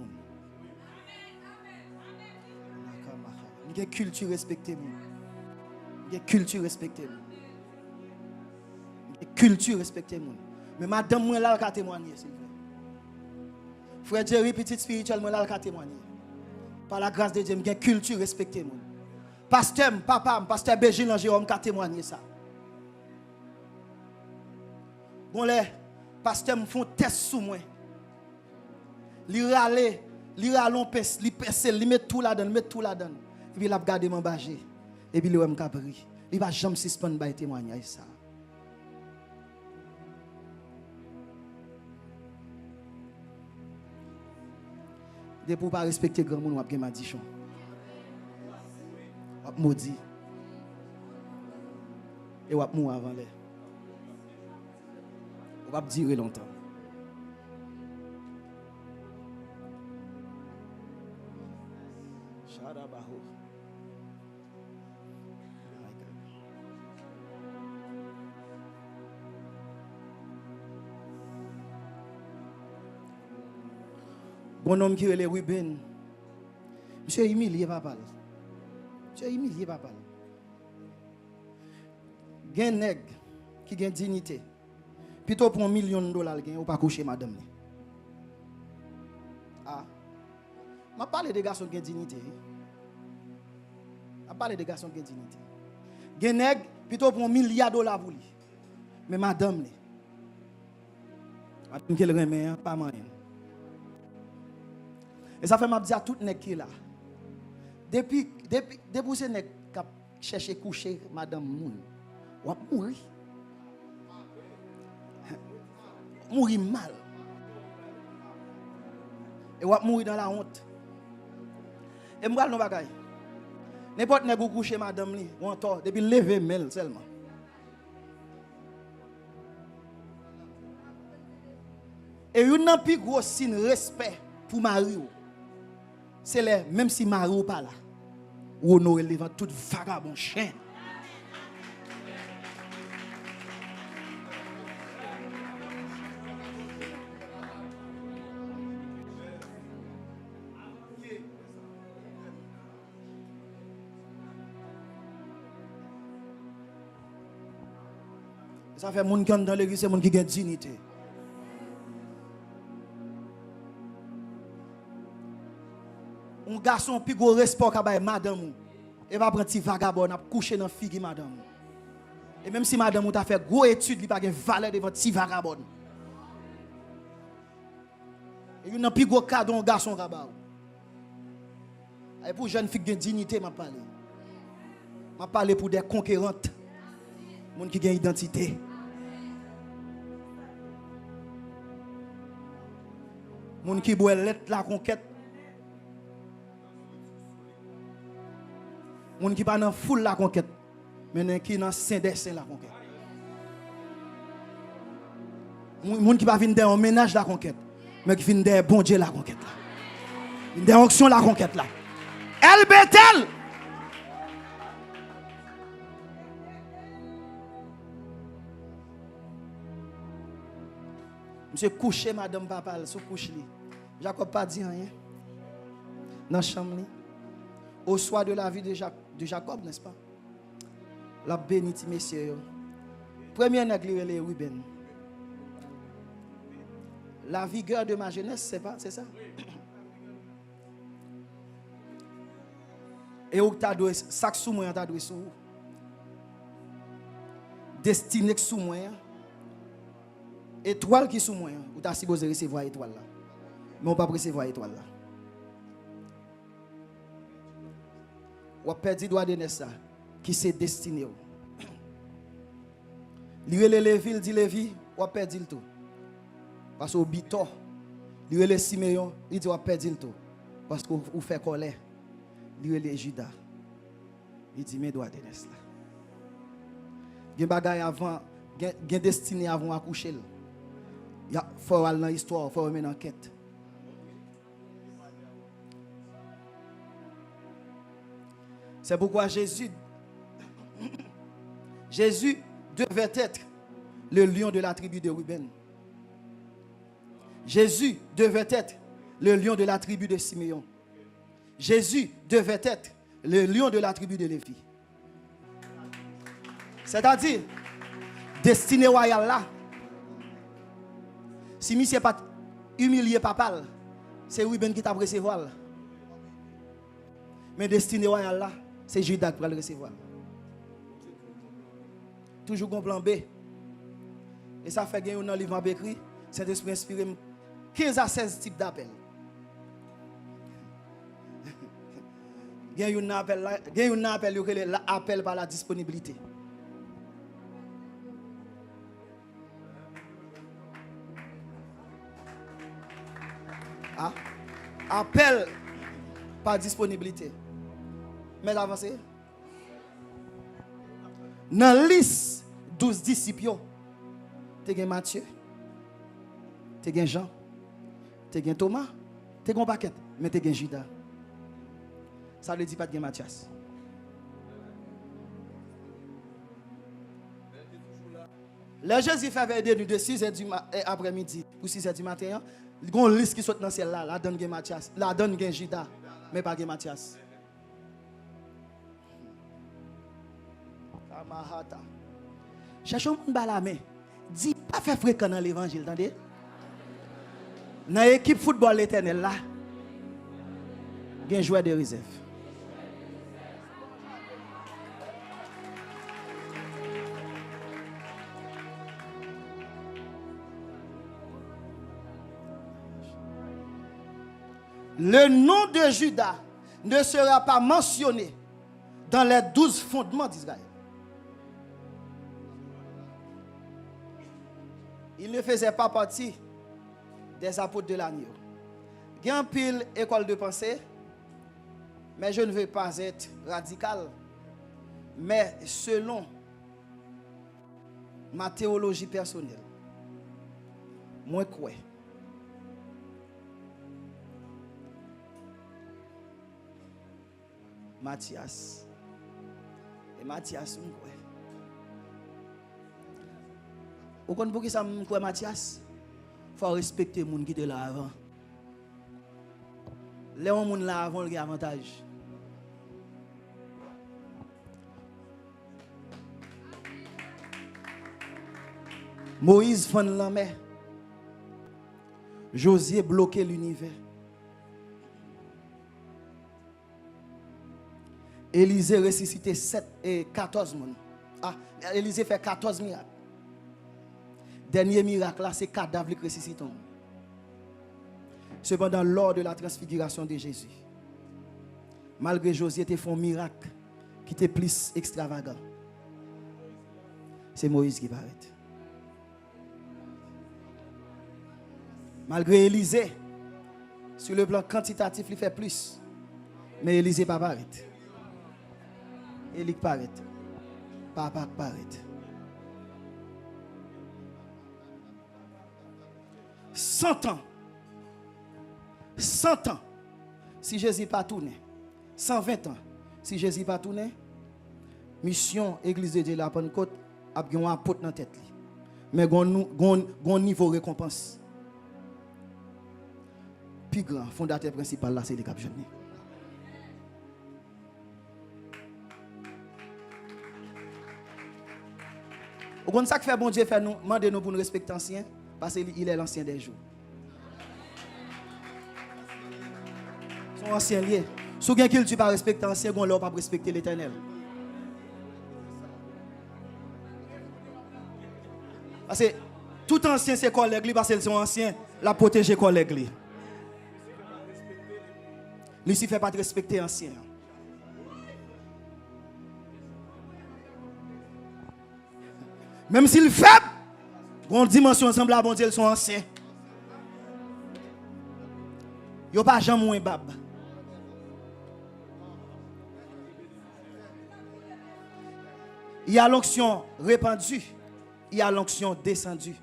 Une culture respectée. Une culture respectée. Une culture respectée. Mais madame, moi, là, elle témoigner, s'il vous plaît. Frère Jerry, petit spirituel, moi, là, elle témoigner. Par la grâce de Dieu, j'ai une culture respectée. Pasteur, papa, pasteur Bégin, Jérôme, qui a témoigné ça. Bon, les pasteurs me font test sous moi. Li râle, li pèse, li met tout là-dedans, Et puis, il a gardé mon bagé. Et puis, il a pris. Il va jamais suspendre par témoignage ça. De pour pas respecter grand monde, on a bien madichon. On a maudit. Et on a mourir avant l'air. On va durer longtemps. Shadabaho. Bon homme qui est le Ruben. Monsieur humilié papa. Monsieur humilié papa. Gen nèg qui gen dignité. Plutôt pour $1 million, ou pas coucher madame. Ah. Je parle de garçons qui ont dignité. Je parle de garçons qui ont dignité. Gen nèg plutôt pour $1 milliard pour lui. Mais madame madame qui le remet pas moyen. Et ça fait m'a dire à tout nèg qui là. Depuis ces nèg qui chercher coucher madame moun. Ou mourir. Mourir mal. Et ou mourir dans la honte. Et m'bral non bagay. N'importe nèg ou coucher madame li, ou tort depuis lever mel seulement. Et une nan pi gros signe respect pour mari. C'est là, même si mari ou pas là, ou honorer devant tout vagabond chien. Ça fait moun qui dans l'église, c'est moun qui a dignité. Un garçon plus gros respect qu'a bail madame. Et va prendre petit vagabond a coucher dans figue madame. Et même si madame ou t'a fait gros étude, il pas de valeur devant petit vagabond. Et il n'a plus gros cadeau un garçon rabat. Et pour jeune fille de dignité m'a parlé. M'a parlé pour des conquérantes. Monde qui gagne identité. Monde qui boit lettre la conquête. Monde qui pas dans foule la conquête, mais qui dans saint des saints la conquête. Monde qui pas venir dans ménage la conquête, mais qui vient dans bon Dieu la conquête là. Dans onction la conquête là. Elle Bethel. Monsieur couché madame papa sous couche li. Jacob pas dit rien. Dans chambre li. Au soir de la vie de Jacob, n'est-ce pas? La béniti messieurs. Premier nègre les Ruben. La vigueur de ma jeunesse, c'est ça? Et où t'as doué sac sous moi t'as doué sous. Destiné sous moi. Étoile qui sous moi, ou t'as supposé recevoir étoile là. Mais on pas recevoir étoile là. Ou a perdu droit de naissance qui s'est destiné. Lui le Lévi, il dit Lévi, ou a perdu le tout. Parce que au bito, lui le Siméon, il dit ou a perdu le tout. Parce que ou fait colère. Lui le Judas. Il dit mes droits de naissance là. Gen bagay avant, gen destiné avant accoucher. Il faut aller dans l'histoire, il faut mener en enquête. C'est pourquoi Jésus devait être le lion de la tribu de Ruben. Jésus devait être le lion de la tribu de Siméon. Jésus devait être le lion de la tribu de Lévi. C'est-à-dire, destiné royale là, si monsieur pas humilié papa, c'est Ruben qui t'a recevoir. Mais destiné royale là, c'est Judas qui va le recevoir. Toujours un plan B. Et ça fait gagner dans le livre écrit, Saint-Esprit inspiré 15 à 16 types d'appels. Il y a un appel par la disponibilité. Ah? Appel par disponibilité. Mais avancez. Dans la liste 12 disciples, tu as Matthieu, tu as Jean, tu as Thomas, tu as un paquet, mais tu as Judas. Ça ne veut dire pas de Matthias. Le Jésus fait vers de 6h du après-midi ou 6h du matin. Il y a une liste qui saute dans celle-là. La donne Matthias. La donne Judas. Mais pas Matthias. Cherchons un la main. Dis pas faire fréquent dans l'évangile. Attendez. Dans l'équipe football l'éternel là, il y a un joueur de réserve. Le nom de Judas ne sera pas mentionné dans les 12 fondements d'Israël. Il ne faisait pas partie des apôtres de l'agneau. Il y a une pile école de pensée, mais je ne veux pas être radical. Mais selon ma théologie personnelle, moi quoi? Matthias. Et Matthias, moi quoi? Vous comprenez pour qui ça me croit Matthias? Il faut respecter les gens qui étaient là avant. Les gens qui sont là avant, ils ont avantage. Moïse fend la mer. Josué bloqué l'univers. Élisée ressuscité 14 personnes. Ah, Élisée fait 14 miracles. Dernier miracle là, c'est cadavre qui ressuscite. Cependant, lors de la transfiguration de Jésus, malgré Josué te fait un miracle qui était plus extravagant, c'est Moïse qui paraît. Malgré Élisée, sur le plan quantitatif, il fait plus. Mais Élisée pas paraît. Élie paraît. Papa paraît. 100 ans. 100 ans. Si Jésus pas tourné. 120 ans. Si Jésus pas tourné. Mission Église de Dieu la Pentecôte a un apôtre dans la tête. Mais un niveau récompense. Plus grand, fondateur principal là, c'est le Cap Jeune. Vous comprenez ça que fait bon Dieu fait nous, demandez nous pour nous respecter l'ancien, parce qu'il est l'ancien des jours. Son ancien lié. Si vous avez tu pas respecter l'ancien, vous ne pas respecter l'éternel. Parce que tout ancien c'est collègue, parce qu'ils sont anciens, la protéger collègue. Lucifer ne fait pas respecter l'ancien. Même s'il fait, une dimension semblable, bon Dieu, ils sont anciens. Ils n'ont pas jamais moins bab. Il y a l'onction répandue, il y a l'onction descendue.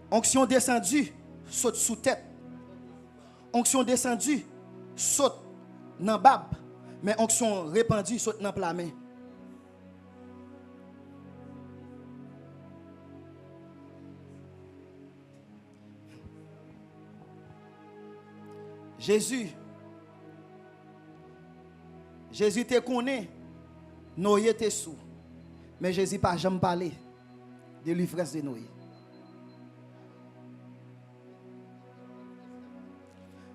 Onction descendue saute sous tête. Onction descendue saute dans bab. Mais onction répandue saute dans la main. Jésus te connaît, Noé te sous. Mais Jésus n'a jamais parlé de l'ivresse de Noé.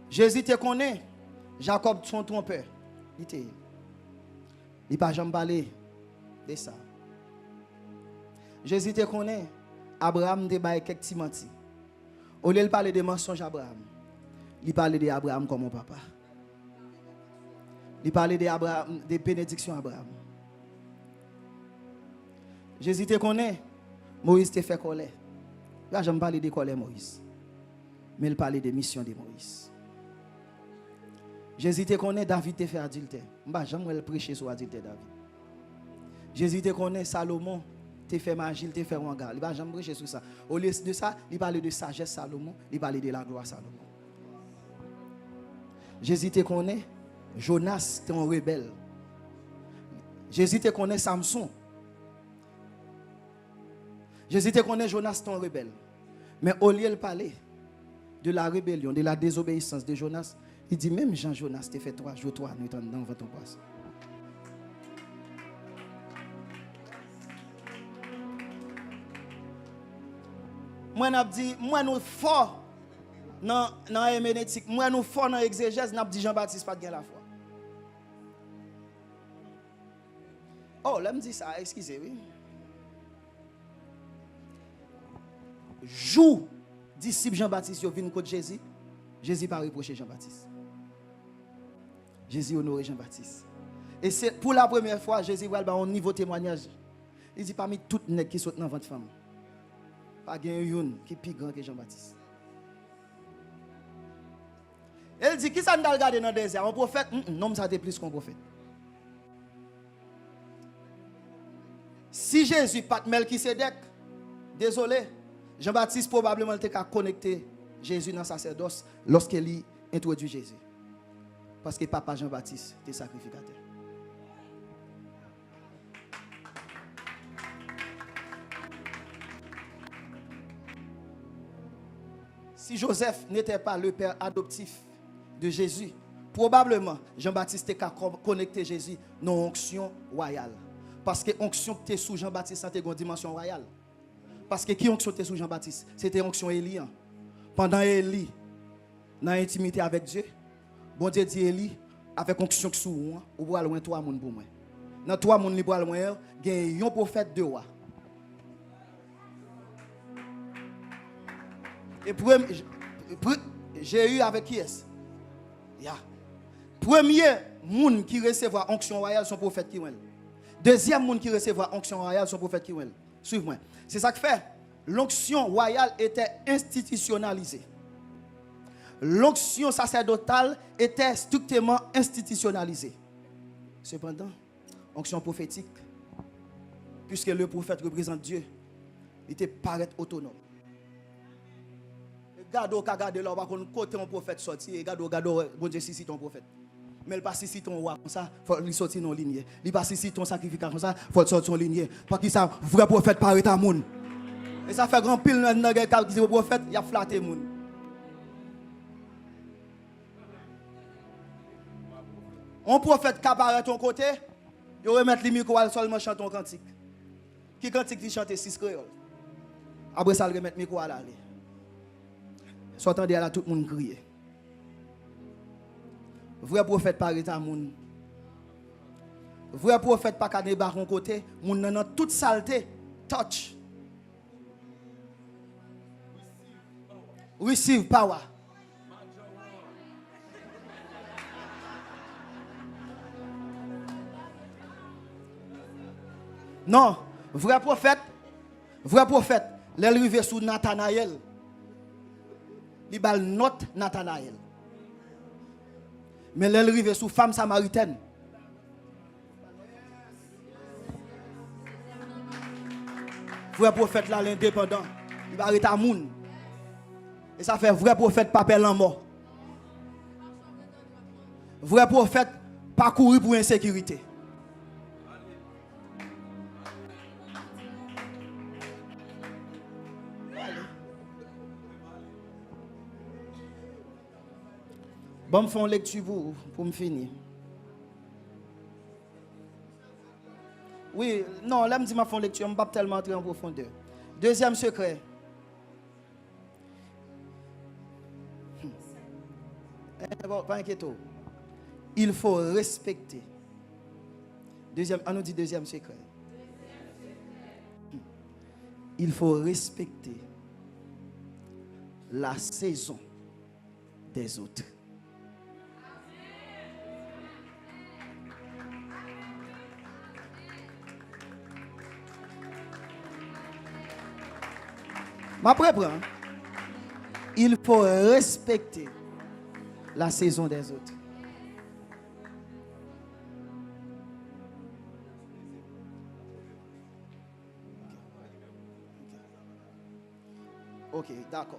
Jésus te connaît, Jacob son trompeur. Il n'a jamais parlé de ça. Jésus te connaît, Abraham te baille quelques petits mentis. Au lieu de parler de mensonges Abraham, il parlait d'Abraham comme mon papa. Il parlait de bénédictions Abraham. Jésus te connaît, Moïse te fait colère. Là, je ne parle pas de colère Moïse. Mais il parlait de mission de Moïse. Jésus te connaît, David te fait adultère. Je ne vais pas prêcher sur adultère David. Jésus te connaît, Salomon te fait magie, te fait regard. Il ne va jamais prêcher sur ça. Au lieu de ça, il parlait de sagesse Salomon, il parlait de la gloire Salomon. Jésus te connaît, Jonas t'es un rebelle. Jésus te connaît, Samson. Jésus te connaît, Jonas t'es un rebelle. Mais au lieu de parler de la rébellion, de la désobéissance de Jonas, il dit même Jean-Jonas te fait 3 jours, 3 nuits dans votre poisson. Moi, je dis, moi, nous fort. Dans l'héménétique, moi nous fort dans l'exégèse, n'a dit Jean-Baptiste pas de la foi. Oh, là me dit ça, excusez, oui. Jour disciple Jean-Baptiste vient contre Jésus, Jésus pas reproché Jean-Baptiste. Jésus honoré Jean-Baptiste. Et c'est pour la première fois Jésus va avoir un niveau témoignage. Il dit parmi toutes les qui sont dans votre femme, pas une qui est plus grand que Jean-Baptiste. Elle dit, qui ça nous a regardé dans le désert? Un prophète? Non, ça a été plus qu'un prophète. Si Jésus pas Melchisedec, désolé, Jean-Baptiste probablement était connecté Jésus dans sa sacerdoce lorsqu'il introduit Jésus. Parce que papa Jean-Baptiste était sacrificateur. Si Joseph n'était pas le père adoptif de Jésus, probablement Jean-Baptiste était connecté Jésus dans l'onction royale. Parce que l'onction qui était sous Jean-Baptiste, c'était une dimension royale. Parce que qui onction était sous Jean-Baptiste? C'était l'onction Élie. Pendant Élie, dans l'intimité avec Dieu, bon Dieu dit Élie, avec onction sous moi, ou pour loin 3 moun pour moi. Dans 3 moun li pour loin, il y a un prophète de roi. Et j'ai eu avec qui est-ce? Premier moun qui recevra onction royale son prophète qui est. Deuxième monde qui recevra onction royale son prophète qui est. Suivez-moi. C'est ça que fait. L'onction royale était institutionnalisée. L'onction sacerdotale était strictement institutionnalisée. Cependant, onction prophétique, puisque le prophète représente Dieu, il était paraître autonome. Regarde là, par contre, côté un prophète sorti, regarde, bon Dieu, si ton prophète. Mais il passe ici ton roi comme ça, il faut lui sortir dans ligne. Il passe ici ton sacrificateur comme ça, il faut sortir en ligne. Parce que ça, vrai prophète paraît à moun. Et ça fait grand pile dans le cas qui dit prophète, il a flatté moun. Un prophète qui apparaît à ton côté, il remet le micro seulement chanter un cantique. Qui cantique qui chante 6 créoles. Après ça, il remet le micro à l'aller. Sortant de là, tout le monde crie. Vrai prophète paraît à moun. Vrai prophète pas qu'à débarquer à côté, moun nan toute saleté, touch. Receive power. Non, vrai prophète, l'arrivé sous Nathanaël. Il bal note Nathanaël. Mais l'arrivé sous femme samaritaine. Vrai prophète là l'indépendant, il va arrêter à moun. Et ça fait vrai prophète pas perdre en mort. Vrai prophète pas courir pour insécurité. Bon, je fais une lecture pour me finir. Oui, non, là, je me dis que je fais une lecture, je ne vais pas tellement entrer en profondeur. Deuxième secret. Pas inquiétez. Il faut respecter. On nous dit deuxième secret. Il faut respecter la saison des autres. Ma préprend. Il faut respecter la saison des autres. Ok, d'accord.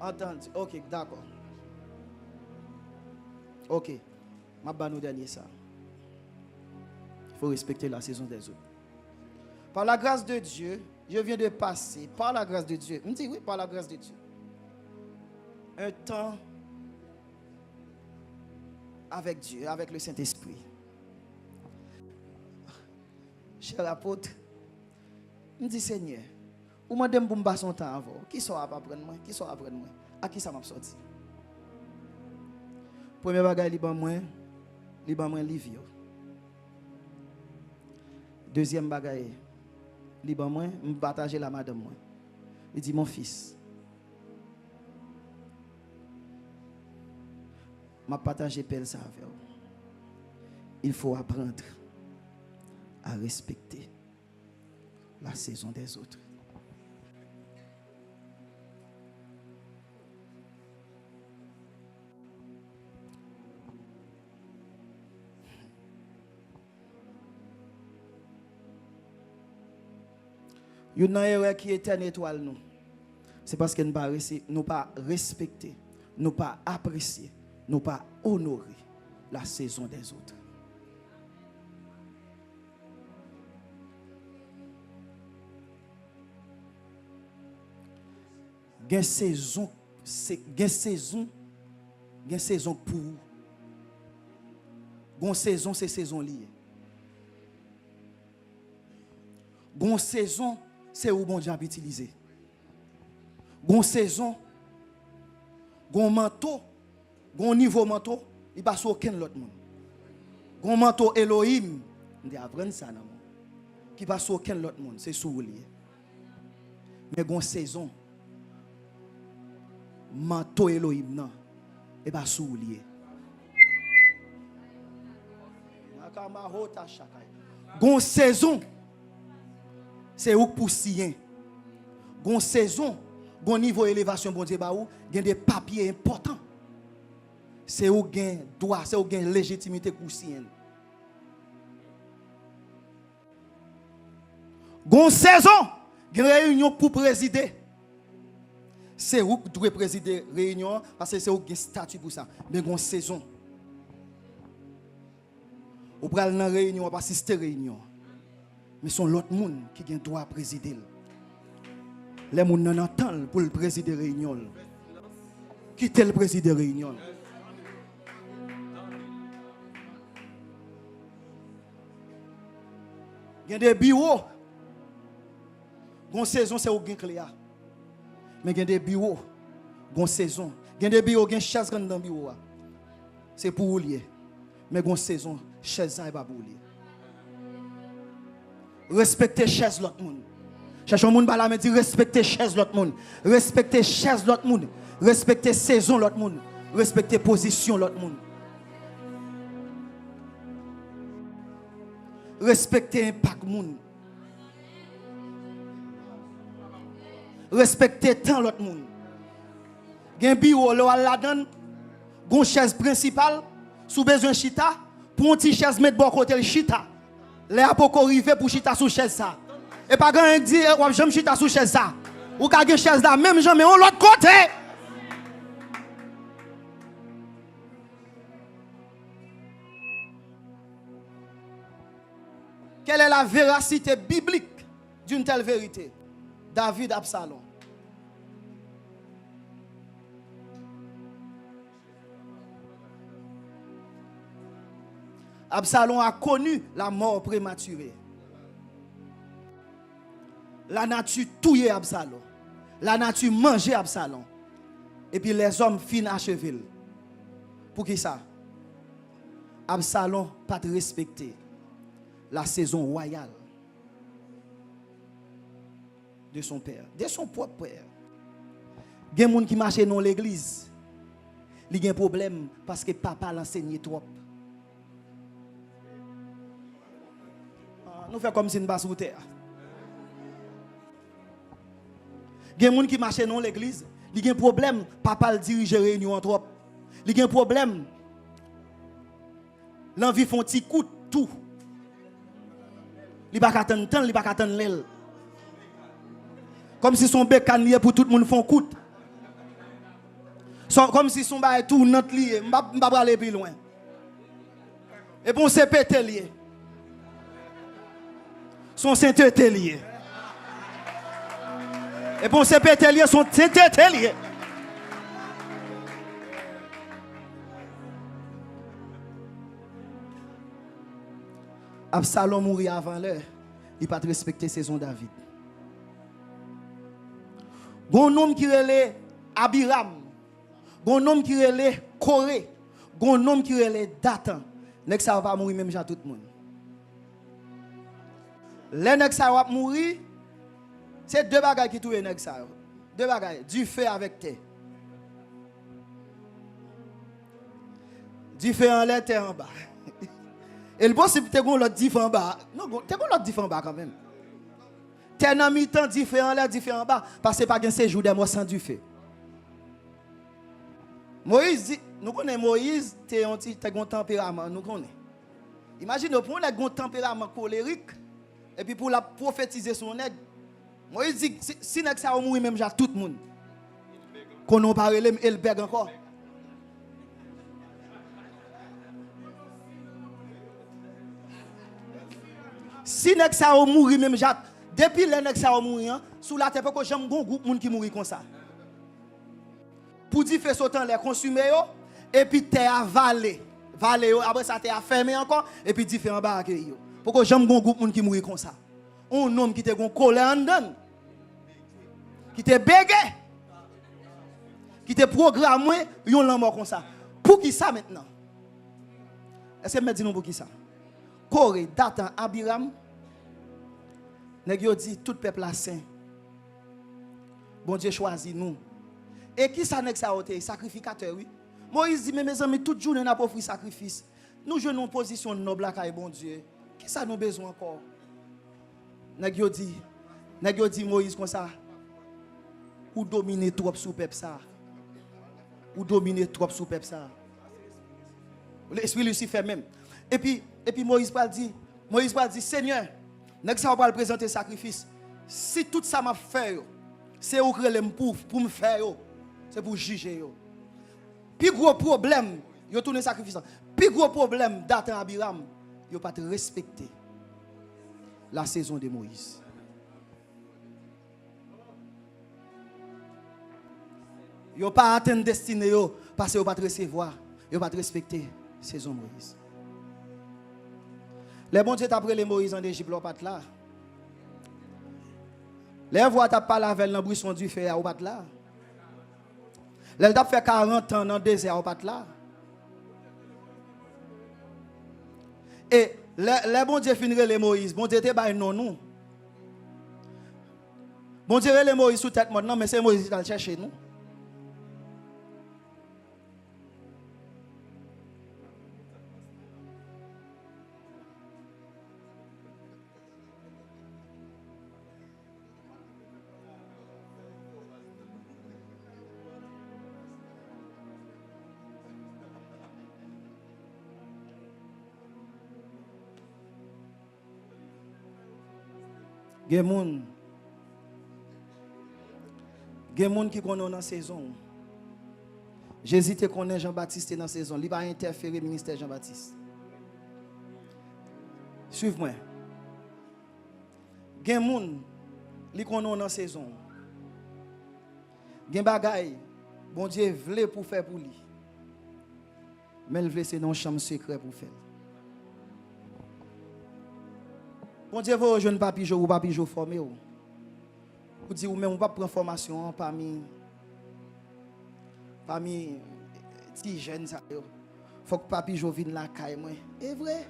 Entendu. Ok, d'accord. Ok. Ma banou dernier ça. Il faut respecter la saison des autres. Par la grâce de Dieu, je viens de passer, par la grâce de Dieu, je me dis oui, par la grâce de Dieu, un temps avec Dieu, avec le Saint-Esprit. Cher apôtre, je me dis Seigneur, ou madame pour me passer son temps avant, qui sera après moi, qui sera après moi, à qui ça m'a sorti? Premier bagage, liban moi livre. Deuxième bagage, liban moi, me partager la madame moi. Il dit mon fils, m'a partagé pelle ça avec vous. Il faut apprendre à respecter la saison des autres. Il y a une erreur qui est une étoile nous. C'est parce que nous ne pas respecter, nous pas apprécier, nous pas honorer la saison des autres. Il y a une saison pour vous. Une saison, c'est saison liée. Une saison, c'est où bon Dieu a utilisé. Une saison, un manteau, un niveau manteau, Il passe aucun autre monde. Gon manteau Elohim, on dit apprendre ça non. Qui passe aucun autre monde, c'est sous lui. Mais gon saison manteau Elohim non, et pas sous lui. Gon saison c'est où pour sien. Gon saison, gon niveau élévation bon Dieu ba ou, gen des papiers importants. C'est où gain droit, c'est où gain légitimité pour sien. Gon saison, gen réunion pour présider. C'est où doit présider réunion parce que c'est où gain statut pour ça. Mais gon saison. Ou pral nan réunion, pas assister réunion. Mais son l'autre monde qui gen droit présider. Les moun nan entend pour le présider réunion. Qui tel présider réunion? Il y a des bureaux. Gon saison c'est au gen clair. Mais il y a des bureaux. Gon saison. Il y a des bureaux gen chaise dans le bureau. C'est pour lier. Mais gon saison chaise ça pas pour lier. Respectez chaise l'autre monde. Cherche un monde ba la me dit respectez chaise l'autre monde. Respectez chaise l'autre monde. Respectez saison l'autre monde. Respectez position l'autre monde. Respectez impact monde. Respectez temps l'autre monde. Gen bureau la donne, gon chaise principale, sous besoin chita, pour un petit chaise mettre bon côté le chita. Les apoko rivé pour chita sous chaise ça. Et pas grand dit ou j'aime chita sous chaise ça. Ou ka gen chaise là même jamais on l'autre côté. Quelle est la véracité biblique d'une telle vérité? David Absalom. Absalom a connu la mort prématurée. La nature touillait Absalom. La nature mangeait Absalom. Et puis les hommes finissent achever. Pour qui ça? Absalom pas respecté la saison royale de son père, de son propre père. Il y a des gens qui marchent dans l'église. Il y a un problème parce que papa l'enseignait trop. Nous faisons comme si nous passons sur terre. Il y a des gens qui marchent dans l'église. Il y a un problème, papa le dirige réunion trop. Il y a un problème. L'envie font petit coup de tout. Il n'y a pas attendre temps, il n'y a pas attendre l'aile. Comme si son bec lié pour tout le monde font coup. Comme si son bail tout notre lié, on va pas aller plus loin. Et bon c'est pété lié. Son sainteté lié. Et bon c'est pété lié, son sainteté lié. Absalom mourit avant l'heure. Il n'a pas respecté saison David. Gon homme qui relait Abiram. Gon homme qui relait Corée. Gon homme qui relait Dathan. Nek ça va mourir même tout le monde. Les nek ça va mourir. C'est deux bagages qui touchent nek ça. Deux bagages, du feu avec terre. Du feu en l'air, terre en bas. Et le bon c'est que tu as l'autre diff en bas. Non, tu as l'autre diff en bas quand même. Tu as un mi-temps différent là, différent en bas. Parce que pas un séjour de moi sans du feu. Moïse dit, nous connaissons Moïse, tu as un tempérament, nous connaissons. Imagine, pour un tempérament colérique, et puis pour la prophétiser son nègre, Moïse dit, si nègre ça va mourir même déjà tout le monde. Qu'on en parle, et le bègue encore. Si nèg ça va mourir même depuis les nèg ça va mourir sous la terre parce que j'aime un groupe monde qui mourir comme ça. Pour dire faire sauter les consommer et puis terre avalé, après ça terre fermé encore et puis différents barrages yo. Parce que j'aime un groupe monde qui mourir comme ça. Un homme qui te gon collé en dedans. Qui te bégué. Qui te programmé yon l'en mort comme ça. Pour qui ça maintenant? Est-ce que me dit nous pour qui ça? Corée, Datan, Abiram. Nèg yo dit tout peuple là saint. Bon Dieu choisit nous. Et qui ça nèg ça ote sacrificateur oui. Moïse dit mais mes amis toute journée n'a pas offert sacrifice. Nous jouons en position noble là bon Dieu. Qui ça nous besoin encore? Nèg yo dit Moïse comme ça. Ou dominer trop sous peuple ça. Ou dominer trop sous peuple ça. L'esprit Lucifer même. Et puis Moïse va dire Seigneur, nèg ça va présenter sacrifice. Si tout ça m'a fait, c'est au créer pour me faire, c'est pour juger yo. Puis gros problème, yo tourner sacrifice. Puis gros problème Datan Abiram, yo pas te respecter la saison de Moïse. Yo pas atteindre destinée yo parce que yo pas te recevoir, yo pas te respecter saison Moïse. Les bon Dieu t'a pris les Moïse en Égypte là pas là. Les voix t'a parlé avec dans buisson du feu à pas là. Les t'a fait 40 ans dans le désert pas là. Et les bon Dieu finirait les Moïse, bon Dieu te bail non nous. Bon Dieu les Moïse sous tête maintenant mais c'est Moïse qui va chercher nous. Gen moun qui connaît dans saison. Jésus te connaît Jean-Baptiste dans saison, il va interférer ministère Jean-Baptiste. Suive-moi. Gen moun li connaît dans saison. Gen bagay bon Dieu vle pour faire pour lui. Mais il veut c'est dans chambre secret pour faire. Bon Dieu vous jeune papijo ou papijo formé ou. Vous dites ou même on pas prendre formation parmi ti jeunes ça yo. Faut que papijo vienne la caille moi. Est vrai?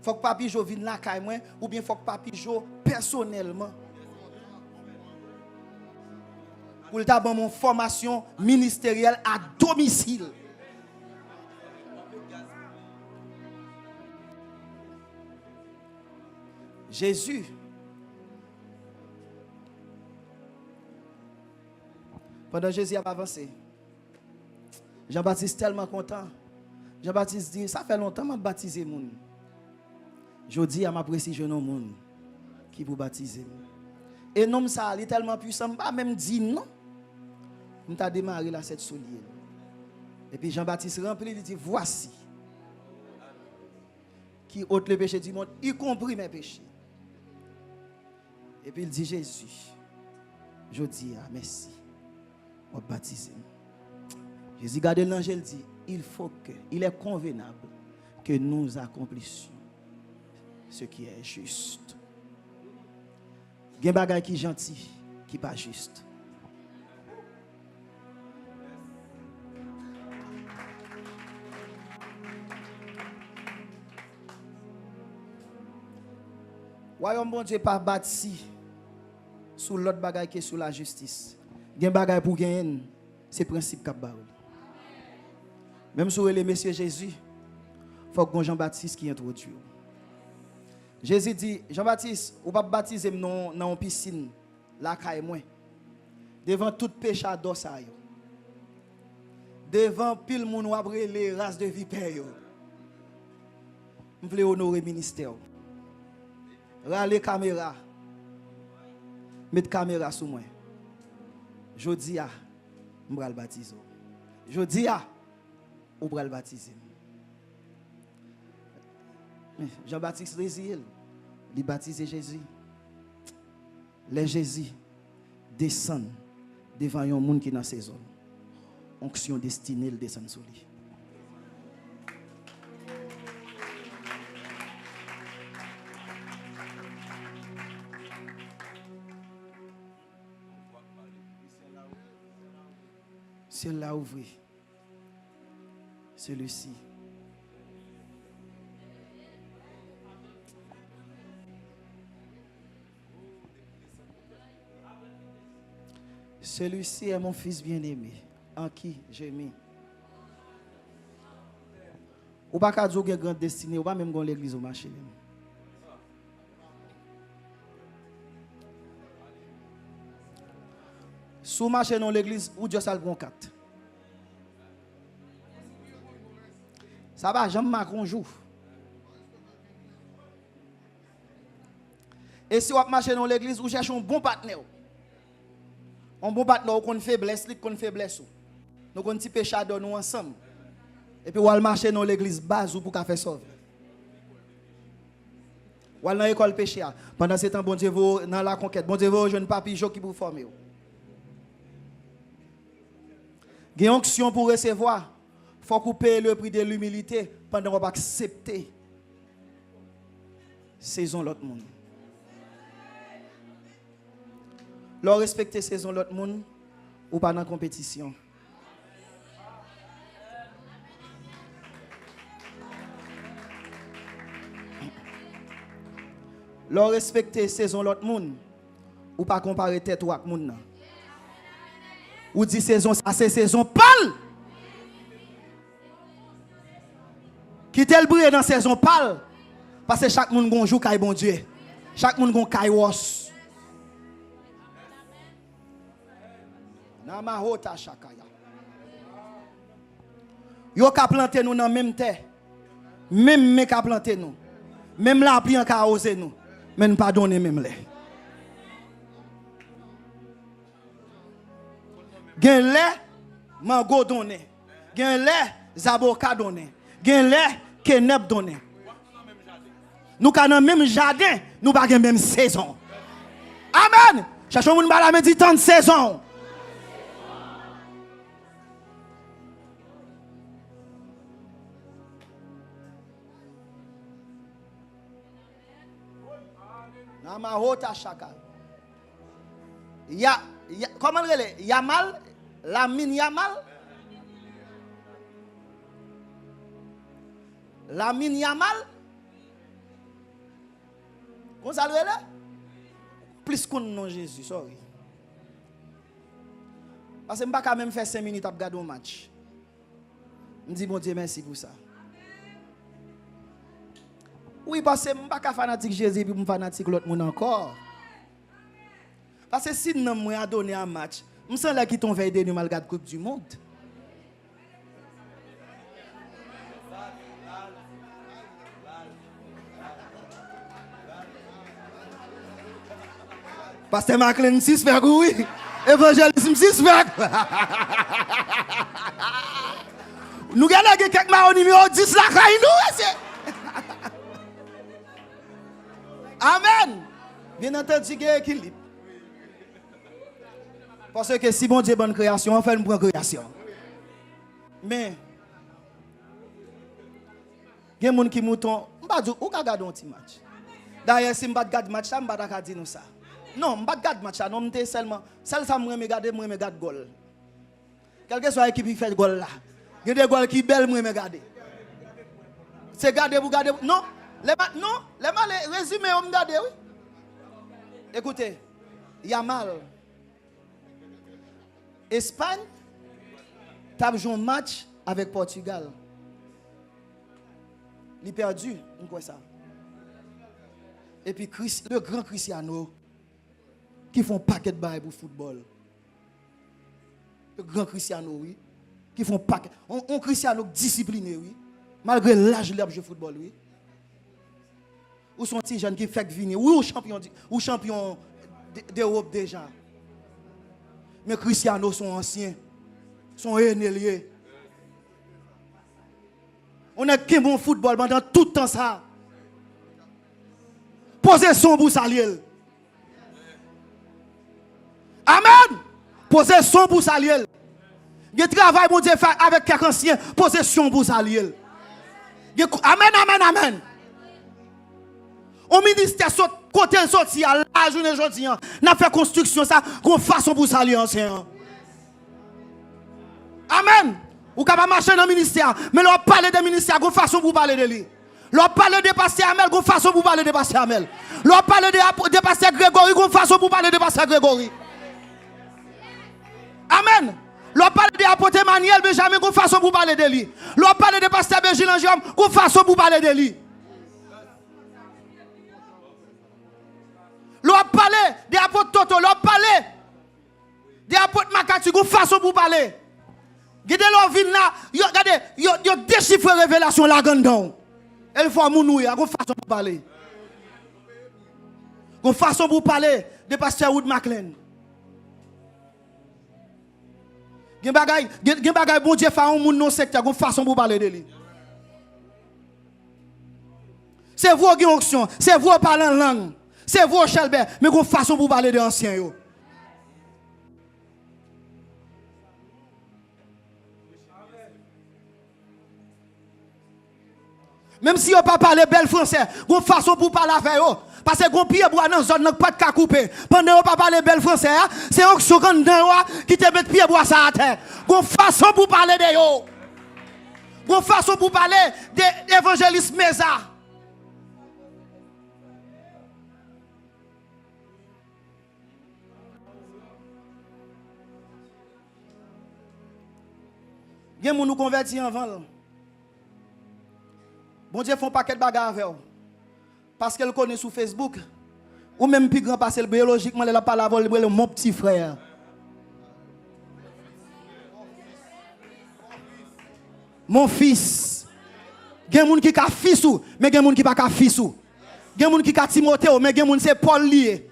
Faut que papijo vienne la caille moi ou bien faut que papijo personnellement pour t'a bon mon formation ministérielle à domicile. Jésus pendant Jésus a avancé. Jean-Baptiste tellement content. Jean-Baptiste dit ça fait longtemps que je baptisé moun. Je dis à ma précision jeune monde qui pour baptiser. Et nom ça il est tellement puissant pas même dit non. On t'a démarré là cette soulier. Et puis Jean-Baptiste rempli il dit voici qui ôte le péché du monde y compris mes péchés. Et puis il dit Jésus, je dis merci, on va baptiser. Jésus garde l'angèle dit, il est convenable que nous accomplissions ce qui est juste. Il y a des choses qui sont gentilles, qui ne sont pas justes. Royaume bon Dieu pas bâti sous l'autre bagaille que sous la justice. Gen bagaille pour gagner, c'est principe cap ba. Même sur les messieurs Jésus, faut que Jean-Baptiste qui introduit. Jésus dit Jean-Baptiste, ou pas baptiser dans une piscine la caille moi. Devant tout péchador ça yo. Devant pile moun ou après les races de vipère yo. Je veux honorer ministère. Rale caméra. Mettre caméra sur moi. Je dis à je vais le baptiser. Je dis à je vais le baptiser. Jean-Baptiste résille. Il baptise Jésus. Les Jésus descendent devant un monde qui est dans ces zones. Onction destinée, il descend sur lui. Ciel l'a ouvert. Celui-ci. Celui-ci est mon fils bien-aimé, en qui j'ai mis. Ou pas qu'à dire grande destinée, ou pas même dans l'église au marché. Sous marché dans l'église, ou Dieu sal bon 4. Ça va, j'aime Macron joue. Et si vous marchez dans l'église, vous cherchez un bon partenaire. Un bon partenaire qu'on faiblesse, qu'on faiblesse. Nous avons un petit péché à nous ensemble. Et puis, vous allez marcher dans l'église base pour faire sauver. Vous allez dans l'école péché. Pendant ce temps, bon Dieu, vous dans la conquête. Bon Dieu, vous jeune papi qui vous former. Il y a une onction pour recevoir. Il faut couper le prix de l'humilité pendant qu'on va accepter. Saison l'autre monde. Leur respecter saison l'autre monde ou pas dans la compétition. Leur respecter saison l'autre monde ou pas comparer tête ou avec monde. Ou dit saison ça c'est saison pâle. Quittez le bruit dans saison pâle parce que chaque monde gon joue kay bon Dieu. Chaque monde gon kay wos. Nama hota shakaya. Yo ka planter nous dans même terre. Même me ka planter nous. Même la pluie en ka arroser nous. Mais ne pas donner même les. Gen lè, mango donné. Gen lè, zaboka donné. Gen lè, kenep donné. Nous ka dans même jardin, nous pas gen même saison. Amen. Cherchons moun ba la méditant de saison. Nama hota shaka. Comment le dit? Yamal, la mine Yamal. La mine Yamal. Comment ça le dit? Plus qu'on non Jésus, sorry. Parce que je ne peux pas même faire 5 minutes à regarder un match. Je dis bon Dieu merci pour ça. Oui, parce que je ne suis pas fanatique de Jésus et je suis fanatique de l'autre monde encore. Parce que si nous avons donné un match, je sens là qu'ils t'ont veillé de nous malgré la Coupe du Monde. Pasteur Maclean 6 frères, oui. Évangélisme 6 frères. Nous avons quelques marins au numéro 10 là, nous. Amen. Bien entendu, il y a équilibre. Parce que si bon Dieu est bonne création, on fait une bonne création. Mais, il y a des gens qui mouton, je ne vais pas dire, où regarder un petit match. D'ailleurs, si je ne vais pas regarder match, je ne vais pas dire ça. Non, je ne vais pas regarder match, non, je seulement, ça, je vais regarder, je vais regarder goal. Quelle que soit l'équipe qui fait goal là, il y a des goals qui sont belles, je vais regarder. C'est regarder, vous regardez, non, les résumés, on regarde, oui. Écoutez, il y a mal. Espagne, tu as joué un match avec Portugal. Il a perdu, on quoi ça. Et puis le grand Cristiano, qui font un paquet de bails pour le football. Le grand Cristiano, oui. Qui font un paquet. Un Cristiano discipliné, oui. Malgré l'âge, il a joué au football, oui. Ou sont petits jeunes qui fait venir, ou champion d'Europe déjà. Mais Cristiano sont anciens, sont aînés. On a qu'un bon football pendant tout le temps ça. Possession pour Saliel. Amen. Possession pour Saliel. Il travail mon Dieu fait avec quelques anciens. Possession pour Saliel. Amen, amen, amen. Au ministère, côté sorti à la journée aujourd'hui, on a fait construction ça, qu'on façon pour saluer ancien. Amen. Ou capable marcher dans le ministère, mais l'on parle des ministères, qu'on façon pour parler de lui. L'on parle de pasteur Amel, qu'on façon pour parler de pasteur Amel. L'on parle de pasteur Grégory, qu'on façon pour parler de pasteur Grégory. Amen. L'on parle de apôtre Emmanuel Benjamin, qu'on façon pour parler de lui. L'on parle de pasteur Benjamin Langium, qu'on façon pour parler de lui. L'on parle de apôtre Toto, l'on parle de apôtre Makati, qu'on façon pour parler. Regardez leur ville là, regardez, yo déchiffre révélation là dedans. Elle faut mounouye, qu'on façon pour parler. Qu'on façon pour parler de pasteur Wood McLean. Gen bagay bon Dieu fa un moun non secteur, qu'on façon pour parler de lui. C'est vous qui onction, c'est vous parler en langue, c'est vous Chelbert, mais qu'on façon pour parler de anciens yo. Même si on pas parler bel français, qu'on façon pour parler avec eux. Parce que qu'on pied bois dans zone pas de cas coupé. Pendant on pas parler bel français, c'est onction quand qui te met pied bois ça à terre. Qu'on façon pour parler de yo. Qu'on façon pour parler de l'évangéliste Mesa. Gen moun nous converti avant. Bon Dieu font paquet de bagarre avec eux. Parce qu'elle connaît sur Facebook. Ou même plus grand parce que biologiquement elle a pas la vol mon petit frère. Mon fils. Gen moun qui ka fils ou, mais gen moun qui pas ka fils ou. Gen moun qui ka Timothée mais gen moun c'est Paul lié.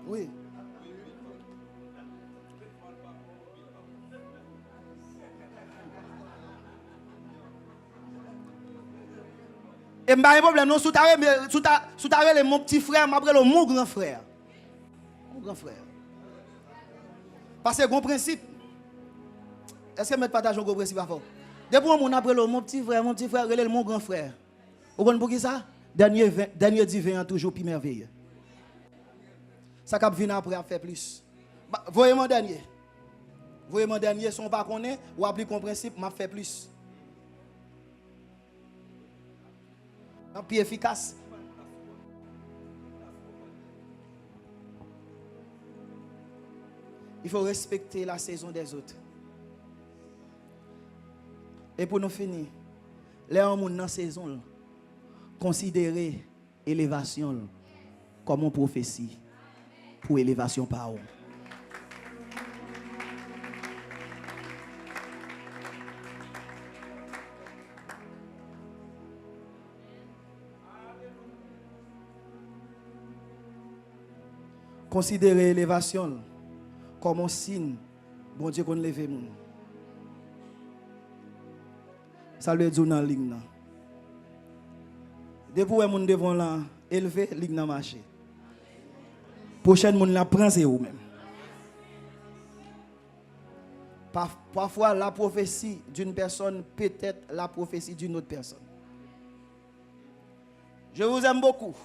Oui. Et pas de problème, non, sous ta mon petit frère, m'appelle mon grand frère. Mon grand frère. Parce que bon principe. Est-ce que mettre partage un gros principe à fort? Depuis on appelle mon petit frère, relève mon grand frère. Vous comprenez pour qui ça? Dernier divin toujours plus merveilleux. Ça cap venir après à faire plus. Voyez mon dernier. Voyez mon dernier, si on pas connaît, ou applique mon principe, m'a fait plus. Un pied efficace. Il faut respecter la saison des autres. Et pour nous finir, les hommes dans la saison, considérer élévation comme une prophétie pour élévation par eux. Considérez l'élévation comme un signe, bon Dieu, qu'on lève moun. Ça veut dire dans la ligne. Depuis que moun devant là élevé, la ligne n'a marché. Prochaine moun la prend c'est vous-même. Parfois la prophétie d'une personne peut être la prophétie d'une autre personne. Je vous aime beaucoup.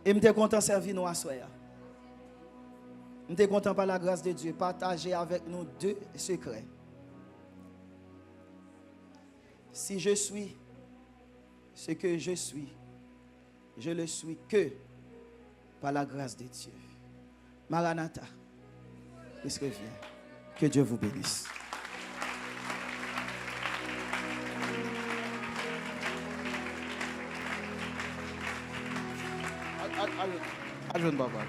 Et je suis content de servir nous à soi. Je suis content par la grâce de Dieu partager avec nous deux secrets. Si je suis ce que je suis, je le suis que par la grâce de Dieu. Maranatha, Christ revient. Que Dieu vous bénisse. Adjoint Baba.